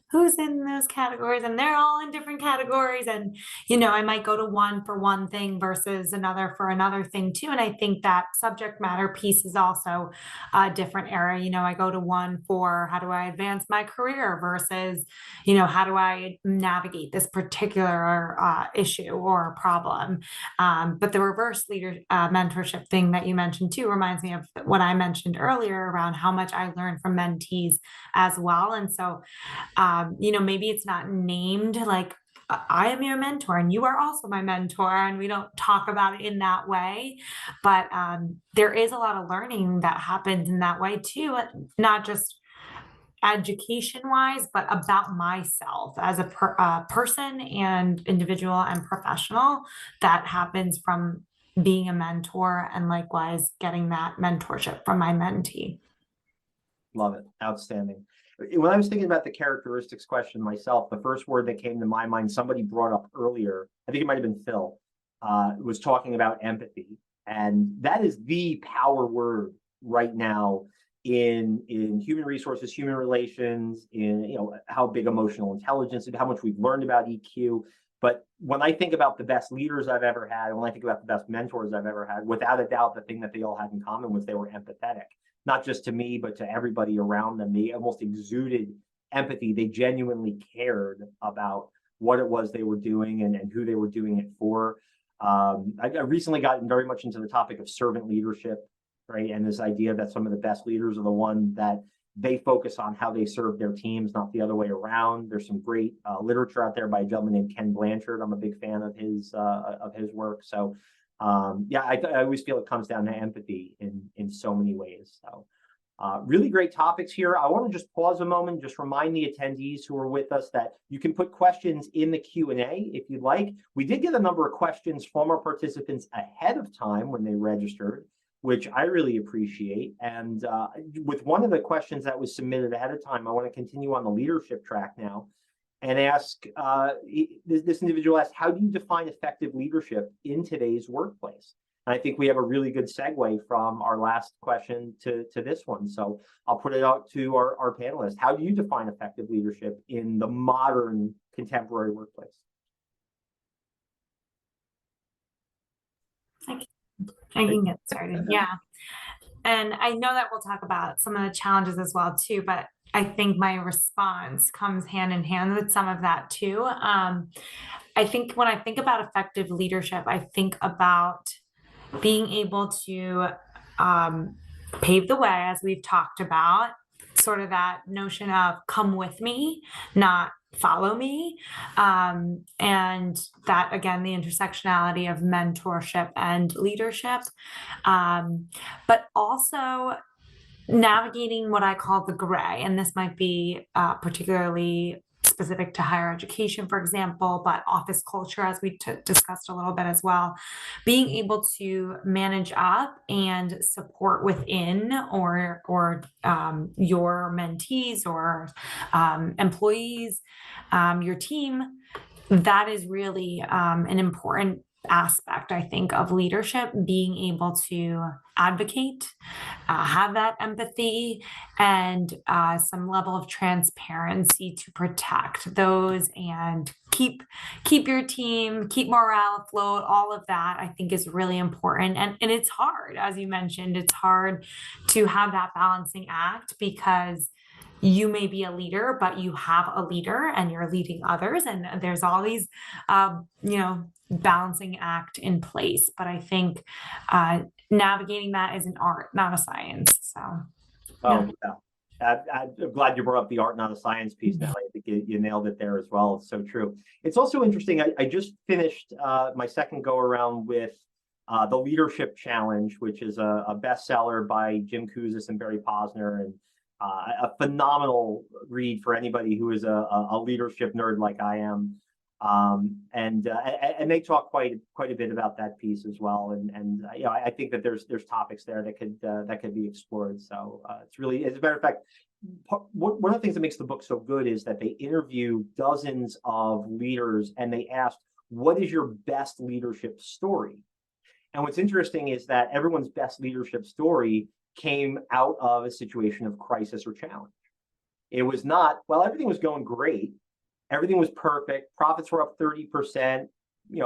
who's in those categories, and they're all in different categories. And, I might go to one for one thing versus another for another thing too. And I think that subject matter piece is also a different area. I go to one for how do I advance my career versus, how do I navigate this particular issue or problem. But the reverse mentorship thing that you mentioned too reminds me of what I mentioned earlier around how much I learned from mentees as well. And so, maybe it's not named like I am your mentor and you are also my mentor, and we don't talk about it in that way, but there is a lot of learning that happens in that way too, not just education wise, but about myself as a person and individual and professional, that happens from being a mentor, and likewise getting that mentorship from my mentee. Love it. Outstanding. When I was thinking about the characteristics question myself, the first word that came to my mind, somebody brought up earlier, I think it might have been Phil, was talking about empathy. And that is the power word right now in human resources, human relations, in how big emotional intelligence and how much we've learned about EQ. But when I think about the best leaders I've ever had, and when I think about the best mentors I've ever had, without a doubt, the thing that they all had in common was they were empathetic. Not just to me, but to everybody around them. They almost exuded empathy. They genuinely cared about what it was they were doing and who they were doing it for. I recently gotten very much into the topic of servant leadership, right? And this idea that some of the best leaders are the ones that they focus on how they serve their teams, not the other way around. There's some great literature out there by a gentleman named Ken Blanchard. I'm a big fan of his work. So I always feel it comes down to empathy in so many ways. So really great topics here. I want to just pause a moment, just remind the attendees who are with us that you can put questions in the Q&A if you'd like. We did get a number of questions from our participants ahead of time when they registered, which I really appreciate. And with one of the questions that was submitted ahead of time, I want to continue on the leadership track now and ask, this individual asked, how do you define effective leadership in today's workplace? And I think we have a really good segue from our last question to this one. So I'll put it out to our panelists. How do you define effective leadership in the modern contemporary workplace? I can get started. Yeah. And I know that we'll talk about some of the challenges as well too, but I think my response comes hand in hand with some of that too. I think when I think about effective leadership, I think about being able to pave the way, as we've talked about, sort of that notion of come with me, not follow me. And that, again, the intersectionality of mentorship and leadership, but also navigating what I call the gray. And this might be particularly specific to higher education, for example, but office culture, as we discussed a little bit as well. Being able to manage up and support within or your mentees or employees, your team, that is really an important aspect, I think, of leadership, being able to advocate, have that empathy, and some level of transparency to protect those and keep your team, keep morale afloat. All of that, I think, is really important. And it's hard, as you mentioned, it's hard to have that balancing act because you may be a leader, but you have a leader and you're leading others. And there's all these, balancing act in place. But I think navigating that is an art, not a science. So, oh, yeah. I'm glad you brought up the art, not a science piece. Now, I think you nailed it there as well. It's so true. It's also interesting. I just finished my second go around with the Leadership Challenge, which is a bestseller by Jim Kouzes and Barry Posner, and a phenomenal read for anybody who is a leadership nerd like I am. And they talk quite a bit about that piece as well. And I think that there's topics there that could be explored. So it's really, as a matter of fact, one of the things that makes the book so good is that they interview dozens of leaders and they ask, what is your best leadership story? And what's interesting is that everyone's best leadership story came out of a situation of crisis or challenge. It was not, well, everything was going great. Everything was perfect. Profits were up 30%.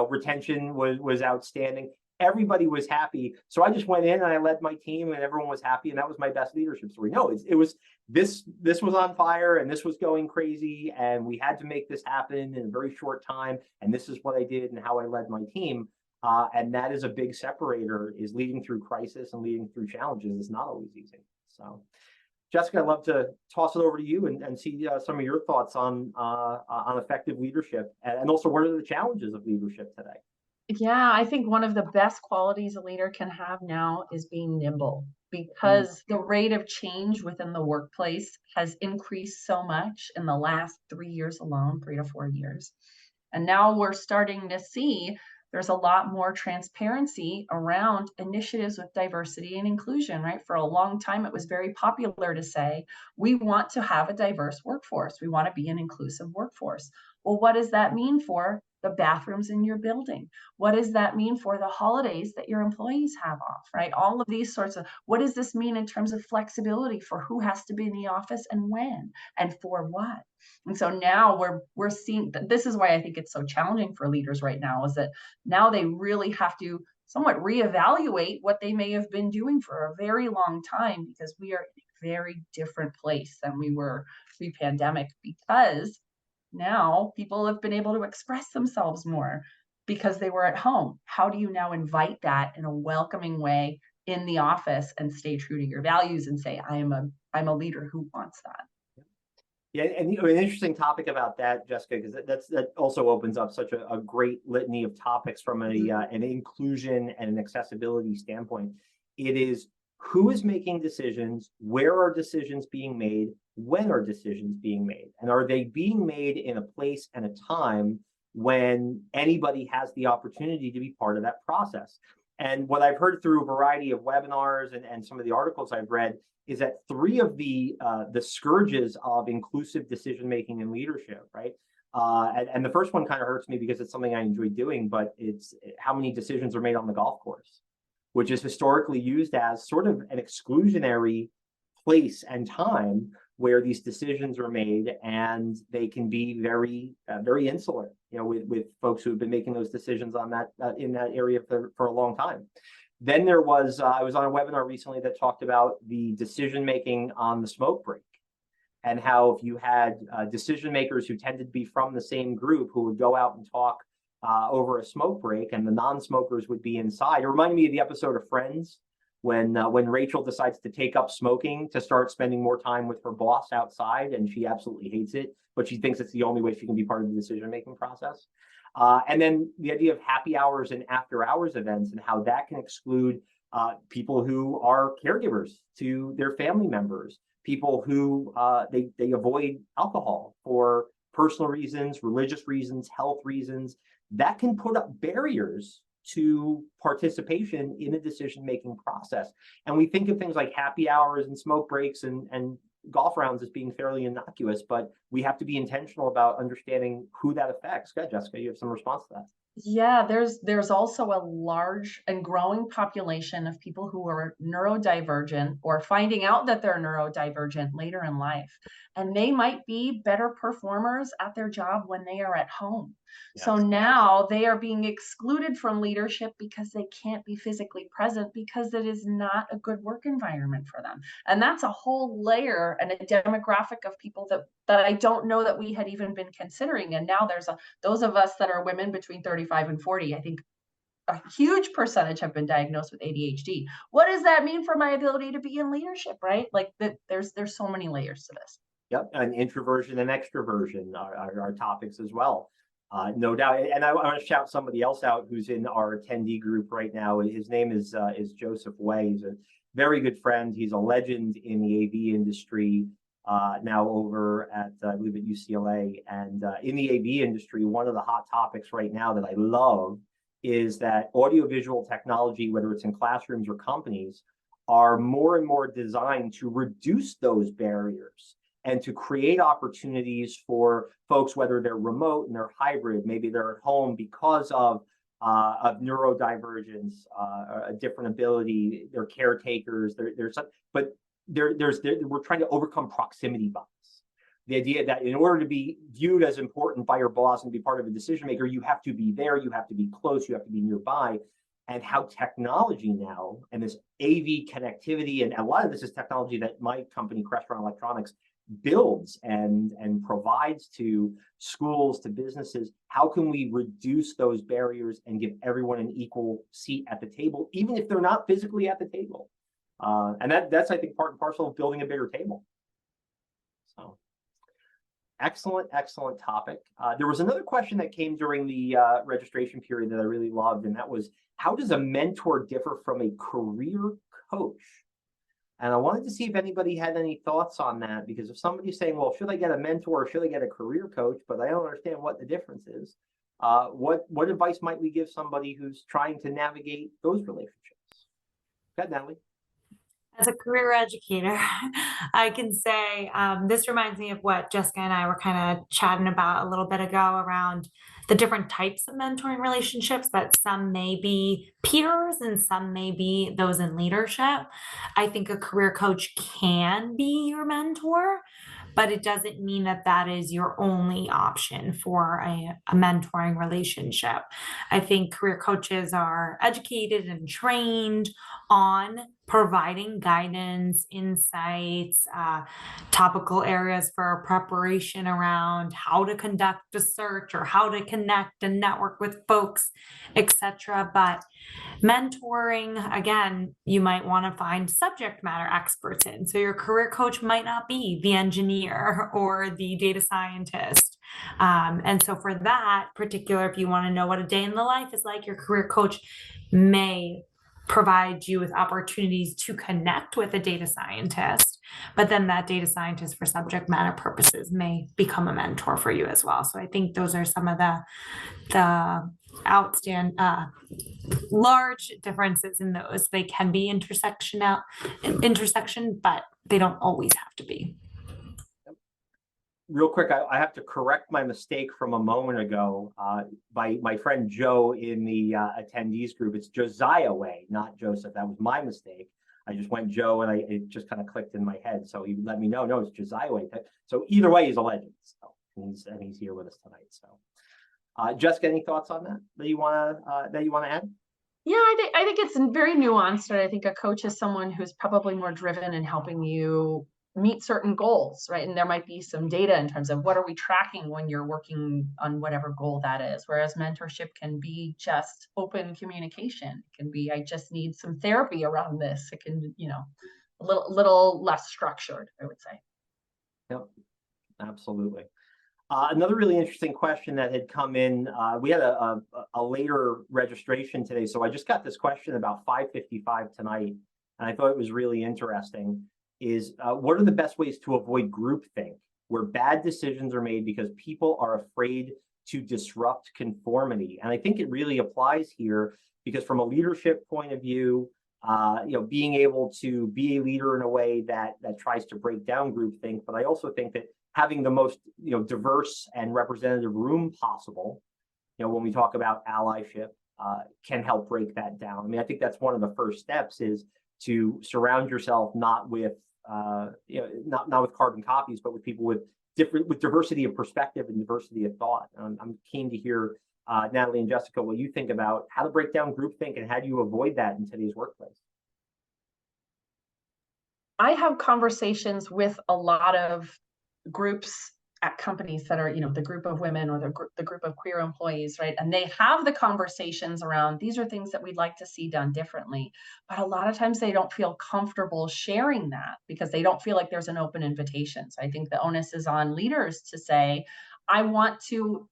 Retention was outstanding. Everybody was happy. So I just went in and I led my team and everyone was happy. And that was my best leadership story. No, it was this was on fire and this was going crazy. And we had to make this happen in a very short time. And this is what I did and how I led my team. And that is a big separator, is leading through crisis and leading through challenges is not always easy. So, Jessica, I'd love to toss it over to you and see some of your thoughts on effective leadership, and also what are the challenges of leadership today? Yeah, I think one of the best qualities a leader can have now is being nimble, because the rate of change within the workplace has increased so much in the last 3 years alone, 3 to 4 years. And now we're starting to see there's a lot more transparency around initiatives with diversity and inclusion, right? For a long time, it was very popular to say, we want to have a diverse workforce. We want to be an inclusive workforce. Well, what does that mean for the bathrooms in your building? What does that mean for the holidays that your employees have off, right? All of these sorts of, what does this mean in terms of flexibility for who has to be in the office and when and for what? And so now we're seeing that. This is why I think it's so challenging for leaders right now, is that now they really have to somewhat reevaluate what they may have been doing for a very long time, because we are in a very different place than we were pre-pandemic, because now people have been able to express themselves more because they were at home. How do you now invite that in a welcoming way in the office and stay true to your values and say, I'm a leader who wants that? Yeah, and an interesting topic about that, Jessica, because that also opens up such a great litany of topics from an inclusion and an accessibility standpoint. It is, who is making decisions, where are decisions being made, when are decisions being made, and are they being made in a place and a time when anybody has the opportunity to be part of that process. And what I've heard through a variety of webinars and some of the articles I've read is that three of the scourges of inclusive decision-making and leadership, right? And the first one kind of hurts me because it's something I enjoy doing, but it's how many decisions are made on the golf course, which is historically used as sort of an exclusionary place and time where these decisions are made, and they can be very, very insular, with folks who have been making those decisions on that in that area for a long time. Then there was, I was on a webinar recently that talked about the decision making on the smoke break, and how if you had decision makers who tended to be from the same group who would go out and talk over a smoke break, and the non-smokers would be inside. It reminded me of the episode of Friends when Rachel decides to take up smoking to start spending more time with her boss outside, and she absolutely hates it, but she thinks it's the only way she can be part of the decision-making process. And then the idea of happy hours and after hours events, and how that can exclude people who are caregivers to their family members, people who they avoid alcohol for personal reasons, religious reasons, health reasons, that can put up barriers to participation in a decision-making process. And we think of things like happy hours and smoke breaks and golf rounds as being fairly innocuous, but we have to be intentional about understanding who that affects. Go ahead, Jessica, you have some response to that. Yeah, there's also a large and growing population of people who are neurodivergent or finding out that they're neurodivergent later in life. And they might be better performers at their job when they are at home. Yes. So now they are being excluded from leadership because they can't be physically present because it is not a good work environment for them. And that's a whole layer and a demographic of people that I don't know that we had even been considering. And now there's those of us that are women between 35 and 40, I think a huge percentage have been diagnosed with ADHD. What does that mean for my ability to be in leadership, right? Like there's so many layers to this. Yep, and introversion and extroversion are topics as well. No doubt. And I want to shout somebody else out who's in our attendee group right now. His name is Joseph Way. He's a very good friend. He's a legend in the AV industry, now over at, I believe, at UCLA. And in the AV industry, one of the hot topics right now that I love is that audiovisual technology, whether it's in classrooms or companies, are more and more designed to reduce those barriers and to create opportunities for folks, whether they're remote and they're hybrid, maybe they're at home because of neurodivergence, a different ability, they're caretakers, we're trying to overcome proximity bias. The idea that in order to be viewed as important by your boss and be part of a decision maker, you have to be there, you have to be close, you have to be nearby. And how technology now and this AV connectivity, and a lot of this is technology that my company, Crestron Electronics, builds and provides to schools, to businesses. How can we reduce those barriers and give everyone an equal seat at the table, even if they're not physically at the table? And that's, I think, part and parcel of building a bigger table. So excellent topic. There was another question that came during the registration period that I really loved, and that was, how does a mentor differ from a career coach? And I wanted to see if anybody had any thoughts on that, because if somebody's saying, well, should I get a mentor or should I get a career coach, but I don't understand what the difference is, what advice might we give somebody who's trying to navigate those relationships? Go ahead, Natalie. As a career educator, I can say this reminds me of what Jessica and I were kind of chatting about a little bit ago around the different types of mentoring relationships, that some may be peers and some may be those in leadership. I think a career coach can be your mentor, but it doesn't mean that that is your only option for a mentoring relationship. I think career coaches are educated and trained on providing guidance, insights, topical areas for preparation around how to conduct a search or how to connect and network with folks, etc. But mentoring, again, you might want to find subject matter experts in. So your career coach might not be the engineer or the data scientist. And so for that particular, if you want to know what a day in the life is like, your career coach may provide you with opportunities to connect with a data scientist, but then that data scientist for subject matter purposes may become a mentor for you as well. So I think those are some of the outstanding large differences in those. They can be intersection, but they don't always have to be. Real quick, I have to correct my mistake from a moment ago by my friend Joe in the attendees group. It's Josiah Way, not Joseph. That was my mistake. I just went Joe, and it just kind of clicked in my head. So he let me know, no, it's Josiah Way. So either way, he's a legend. So and he's here with us tonight. So, Jessica, any thoughts on that you want to add? Yeah, I think it's very nuanced. I think a coach is someone who's probably more driven in helping you meet certain goals, right? And there might be some data in terms of what are we tracking when you're working on whatever goal that is. Whereas mentorship can be just open communication. It can be, I just need some therapy around this. It can, a little less structured, I would say. Yep, absolutely. Another really interesting question that had come in, we had a later registration today. So I just got this question about 5:55 tonight, and I thought it was really interesting. Is what are the best ways to avoid groupthink where bad decisions are made because people are afraid to disrupt conformity. And I think it really applies here because from a leadership point of view, being able to be a leader in a way that tries to break down groupthink, but I also think that having the most diverse and representative room possible, when we talk about allyship, can help break that down. I mean, I think that's one of the first steps is to surround yourself not with not with carbon copies, but with people with diversity of perspective and diversity of thought. I'm keen to hear Natalie and Jessica, what you think about how to break down groupthink and how do you avoid that in today's workplace? I have conversations with a lot of groups at companies that are, the group of women or the group of queer employees, right? And they have the conversations around, these are things that we'd like to see done differently. But a lot of times they don't feel comfortable sharing that because they don't feel like there's an open invitation. So I think the onus is on leaders to say, I want to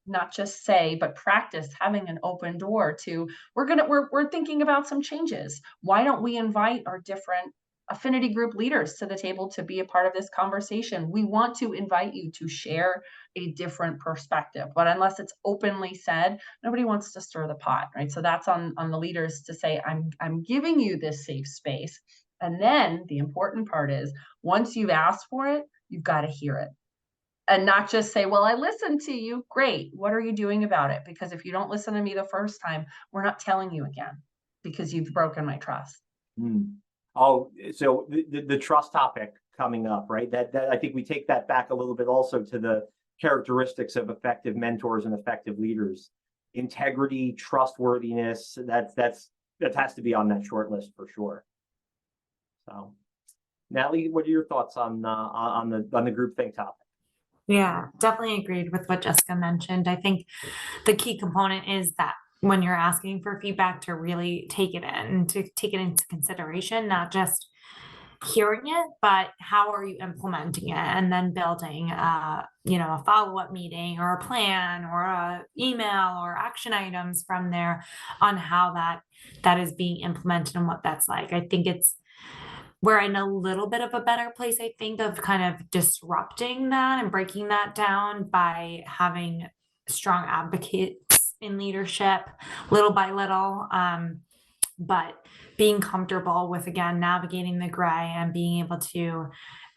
not just say, but practice having an open door to, we're thinking about some changes. Why don't we invite our different affinity group leaders to the table to be a part of this conversation? We want to invite you to share a different perspective, but unless it's openly said, nobody wants to stir the pot, right? So that's on the leaders to say, I'm giving you this safe space. And then the important part is once you've asked for it, you've got to hear it. And not just say, well, I listened to you. Great. What are you doing about it? Because if you don't listen to me the first time, we're not telling you again because you've broken my trust. Oh, so the trust topic coming up, right? That I think we take that back a little bit also to the characteristics of effective mentors and effective leaders. Integrity, trustworthiness, that has to be on that short list for sure. So, Natalie, what are your thoughts on the groupthink topic? Yeah, definitely agreed with what Jessica mentioned. I think the key component is that when you're asking for feedback, to really take it in, to take it into consideration, not just hearing it, but how are you implementing it, and then building a follow-up meeting or a plan or a email or action items from there on how that is being implemented and what that's like. I think we're in a little bit of a better place, I think, of kind of disrupting that and breaking that down by having strong advocates in leadership little by little. But being comfortable with, again, navigating the gray and being able to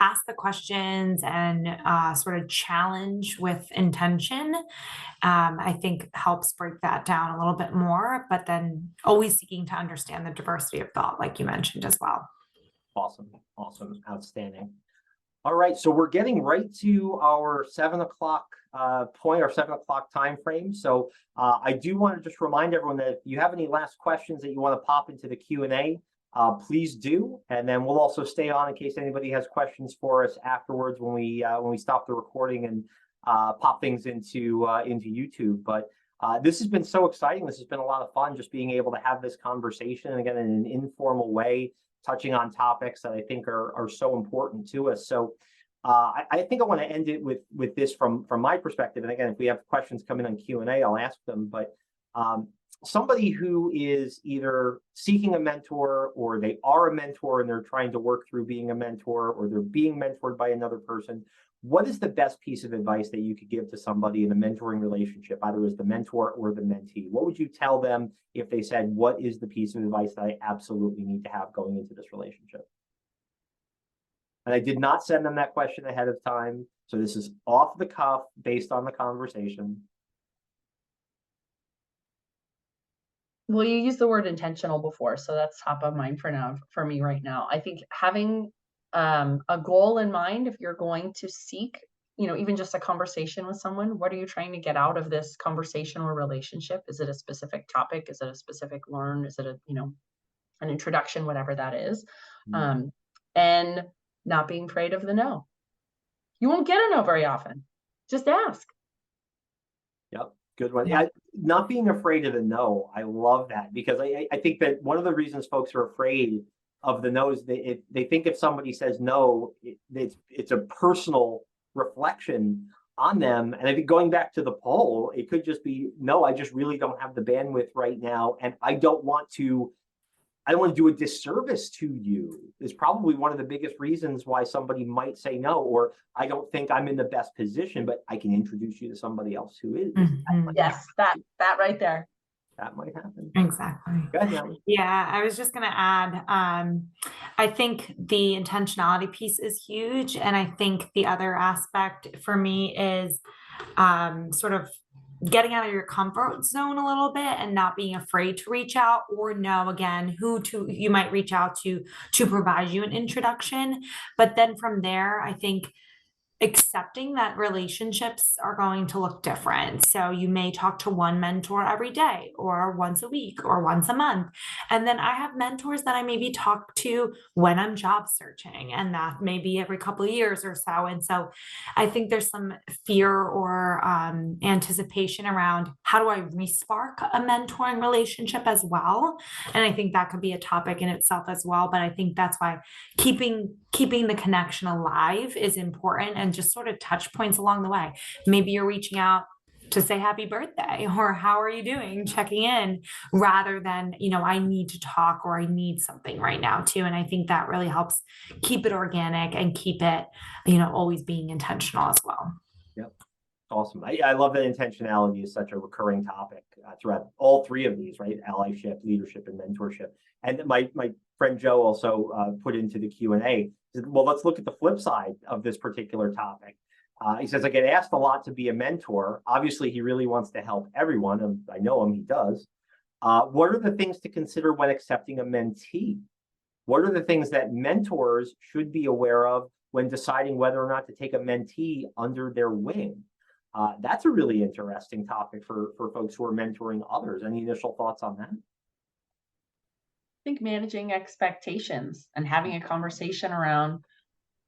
ask the questions and sort of challenge with intention, I think helps break that down a little bit more, but then always seeking to understand the diversity of thought, like you mentioned as well. Awesome. Outstanding. All right. So we're getting right to our 7 o'clock point, our 7 o'clock time frame. So I do want to just remind everyone that if you have any last questions that you want to pop into the Q&A, please do. And then we'll also stay on in case anybody has questions for us afterwards when we stop the recording and pop things into YouTube. But this has been so exciting. This has been a lot of fun, just being able to have this conversation, and again, in an informal way, touching on topics that I think are so important to us. So I think I want to end it with this from my perspective. And again, if we have questions coming on Q&A, I'll ask them. But somebody who is either seeking a mentor, or they are a mentor and they're trying to work through being a mentor, or they're being mentored by another person, what is the best piece of advice that you could give to somebody in a mentoring relationship, either as the mentor or the mentee? What would you tell them if they said, what is the piece of advice that I absolutely need to have going into this relationship? And I did not send them that question ahead of time. So this is off the cuff based on the conversation. Well, you used the word intentional before, so that's top of mind for me right now. I think having a goal in mind, if you're going to seek, even just a conversation with someone, what are you trying to get out of this conversation or relationship? Is it a specific topic? Is it a specific learn? Is it an introduction, whatever that is? And not being afraid of the no. You won't get a no very often. Just ask. Yep. Good one. Yeah, not being afraid of the no. I love that, because I think that one of the reasons folks are afraid of the no is they think if somebody says no, it's a personal reflection on them. And I think going back to the poll, it could just be, no, I just really don't have the bandwidth right now, and I don't want to I don't want to do a disservice to you is probably one of the biggest reasons why somebody might say no, or I don't think I'm in the best position, but I can introduce you to somebody else who is. Yes, that right there. That might happen. Exactly. Go ahead, Natalie. Yeah, I was just going to add, I think the intentionality piece is huge. And I think the other aspect for me is sort of getting out of your comfort zone a little bit and not being afraid to reach out or know again who you might reach out to provide you an introduction. But then from there, I think accepting that relationships are going to look different. So you may talk to one mentor every day or once a week or once a month. And then I have mentors that I maybe talk to when I'm job searching, and that may be every couple of years or so. And so I think there's some fear or anticipation around how do I respark a mentoring relationship as well. And I think that could be a topic in itself as well. But I think that's why keeping the connection alive is important, and just sort of touch points along the way. Maybe you're reaching out to say happy birthday or how are you doing, checking in, rather than, I need to talk or I need something right now too. And I think that really helps keep it organic and keep it, always being intentional as well. Yep. Awesome. I love that intentionality is such a recurring topic throughout all three of these, right? Allyship, leadership, and mentorship. And my friend Joe also put into the Q&A, well, let's look at the flip side of this particular topic. He says, I get asked a lot to be a mentor. Obviously, he really wants to help everyone. And I know him, he does. What are the things to consider when accepting a mentee? What are the things that mentors should be aware of when deciding whether or not to take a mentee under their wing? That's a really interesting topic for folks who are mentoring others. Any initial thoughts on that? I think managing expectations and having a conversation around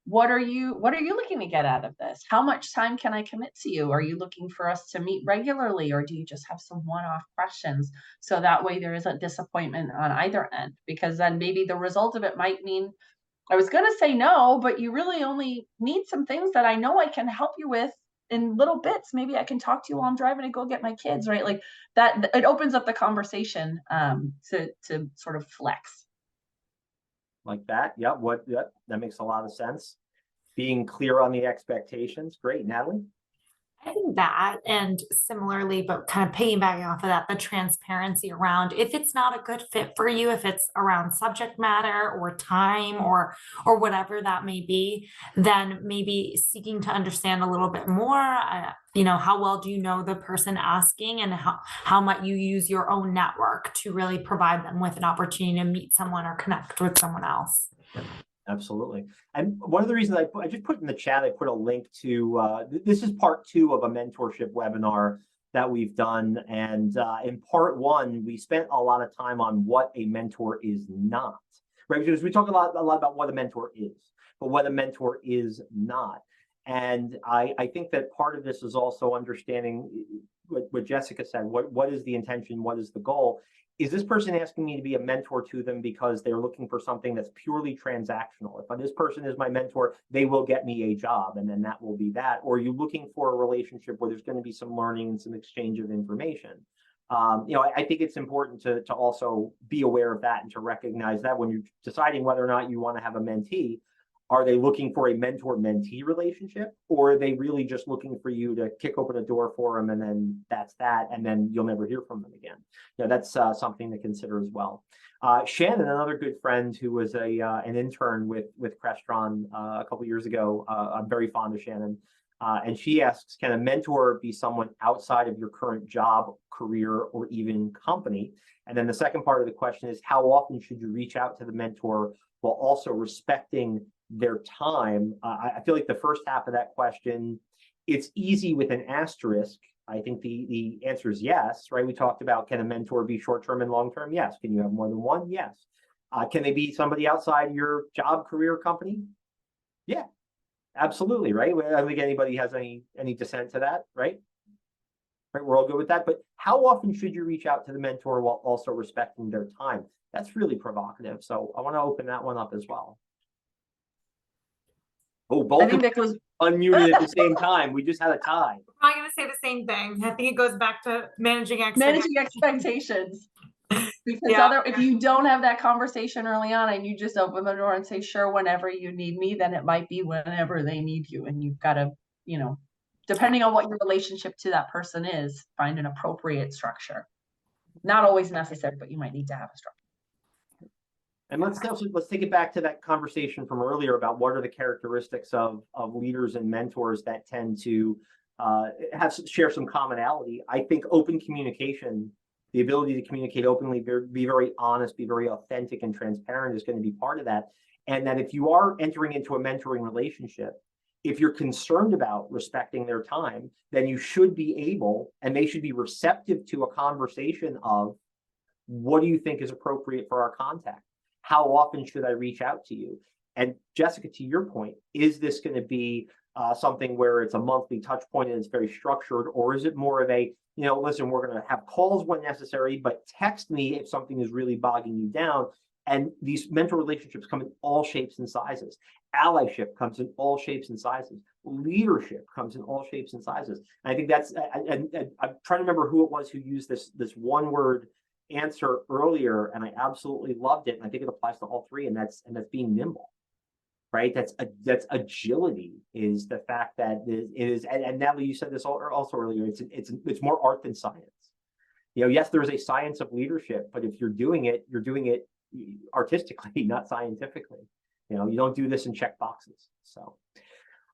what are you looking to get out of this? How much time can I commit to you? Are you looking for us to meet regularly, or do you just have some one-off questions? So that way there isn't disappointment on either end, because then maybe the result of it might mean, I was going to say no, but you really only need some things that I know I can help you with in little bits. Maybe I can talk to you while I'm driving to go get my kids, right? Like that, it opens up the conversation to sort of flex. Like that. Yep. That makes a lot of sense. Being clear on the expectations. Great. Natalie? I think that, and similarly, but kind of piggybacking off of that, the transparency around if it's not a good fit for you, if it's around subject matter or time or whatever that may be, then maybe seeking to understand a little bit more. How well do you know the person asking, and how might you use your own network to really provide them with an opportunity to meet someone or connect with someone else? Yeah. Absolutely. And one of the reasons I just put in the chat, I put a link to, this is part 2 of a mentorship webinar that we've done. And in part 1, we spent a lot of time on what a mentor is not, right? Because we talk a lot about what a mentor is, but what a mentor is not. And I think that part of this is also understanding what Jessica said. What is the intention? What is the goal? Is this person asking me to be a mentor to them because they're looking for something that's purely transactional? If this person is my mentor, they will get me a job, and then that will be that. Or are you looking for a relationship where there's going to be some learning and some exchange of information? I think it's important to also be aware of that and to recognize that when you're deciding whether or not you want to have a mentee. Are they looking for a mentor-mentee relationship, or are they really just looking for you to kick open a door for them, and then that's that, and then you'll never hear from them again? That's something to consider as well. Shannon, another good friend who was an intern with Crestron a couple years ago. I'm very fond of Shannon. And she asks, can a mentor be someone outside of your current job, career, or even company? And then the second part of the question is, how often should you reach out to the mentor while also respecting their time? I feel like the first half of that question, it's easy with an asterisk. I think the answer is yes, right? We talked about, can a mentor be short-term and long-term? Yes. Can you have more than one? Yes. Can they be somebody outside your job, career, company? Yeah, absolutely, right? I don't think anybody has any dissent to that, right? Right, we're all good with that. But how often should you reach out to the mentor while also respecting their time? That's really provocative. So I want to open that one up as well. Oh, both of that goes unmuted at the same time. We just had a tie. I'm going to say the same thing. I think it goes back to managing expectations. Because if you don't have that conversation early on and you just open the door and say, sure, whenever you need me, then it might be whenever they need you. And you've got to, depending on what your relationship to that person is, find an appropriate structure. Not always necessary, but you might need to have a structure. And let's take it back to that conversation from earlier about what are the characteristics of leaders and mentors that tend to share some commonality. I think open communication, the ability to communicate openly, be very honest, be very authentic and transparent is going to be part of that. And that if you are entering into a mentoring relationship, if you're concerned about respecting their time, then you should be able, and they should be receptive to a conversation of, what do you think is appropriate for our contact? How often should I reach out to you? And Jessica, to your point, is this going to be something where it's a monthly touch point and it's very structured, or is it more of a, listen, we're going to have calls when necessary, but text me if something is really bogging you down? And these mentor relationships come in all shapes and sizes. Allyship comes in all shapes and sizes. Leadership comes in all shapes and sizes. And I think that's, and I'm trying to remember who it was who used this one word answer earlier, and I absolutely loved it. And I think it applies to all three, and that's being nimble, right? That's agility, is the fact that it is, and Natalie, you said this also earlier, it's more art than science. Yes, there's a science of leadership, but if you're doing it artistically, not scientifically. You don't do this in check boxes. So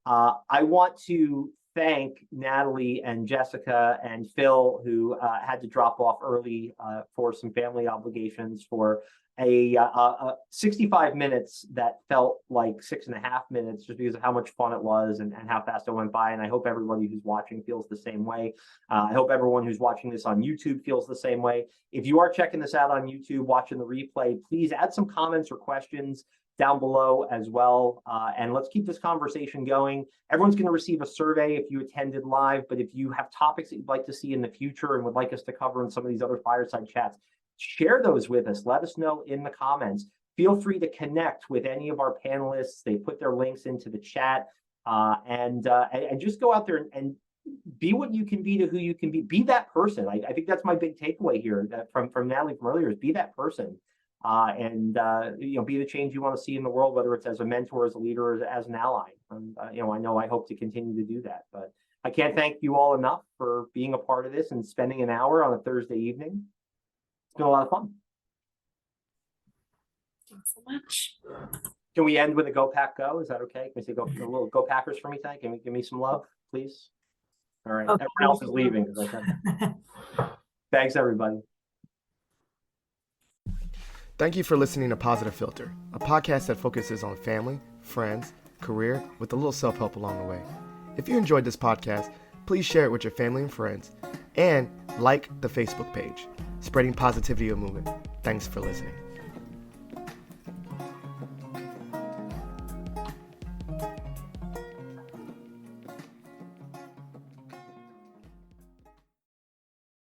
I want to thank Natalie and Jessica and Phil, who had to drop off early for some family obligations, for a 65 minutes that felt like 6.5 minutes, just because of how much fun it was and how fast it went by. And I hope everybody who's watching feels the same way. I hope everyone who's watching this on YouTube feels the same way. If you are checking this out on YouTube, watching the replay, please add some comments or questions down below as well. And let's keep this conversation going. Everyone's going to receive a survey if you attended live, but if you have topics that you'd like to see in the future and would like us to cover in some of these other fireside chats, share those with us. Let us know in the comments. Feel free to connect with any of our panelists. They put their links into the chat, and just go out there and be what you can be to who you can be. Be that person. I think that's my big takeaway here from Natalie from earlier, is be that person. And be the change you want to see in the world, whether it's as a mentor, as a leader, or as an ally. And I hope to continue to do that. But I can't thank you all enough for being a part of this and spending an hour on a Thursday evening. It's been a lot of fun. Thanks so much. Can we end with a Go Pack Go? Is that okay? Can we say a little Go Packers for me? Can we give me some love, please? All right. Okay. Everyone else is leaving. Thanks, everybody. Thank you for listening to Positive Philter, a podcast that focuses on family, friends, career, with a little self-help along the way. If you enjoyed this podcast, please share it with your family and friends, and like the Facebook page, Spreading Positivity of Movement. Thanks for listening.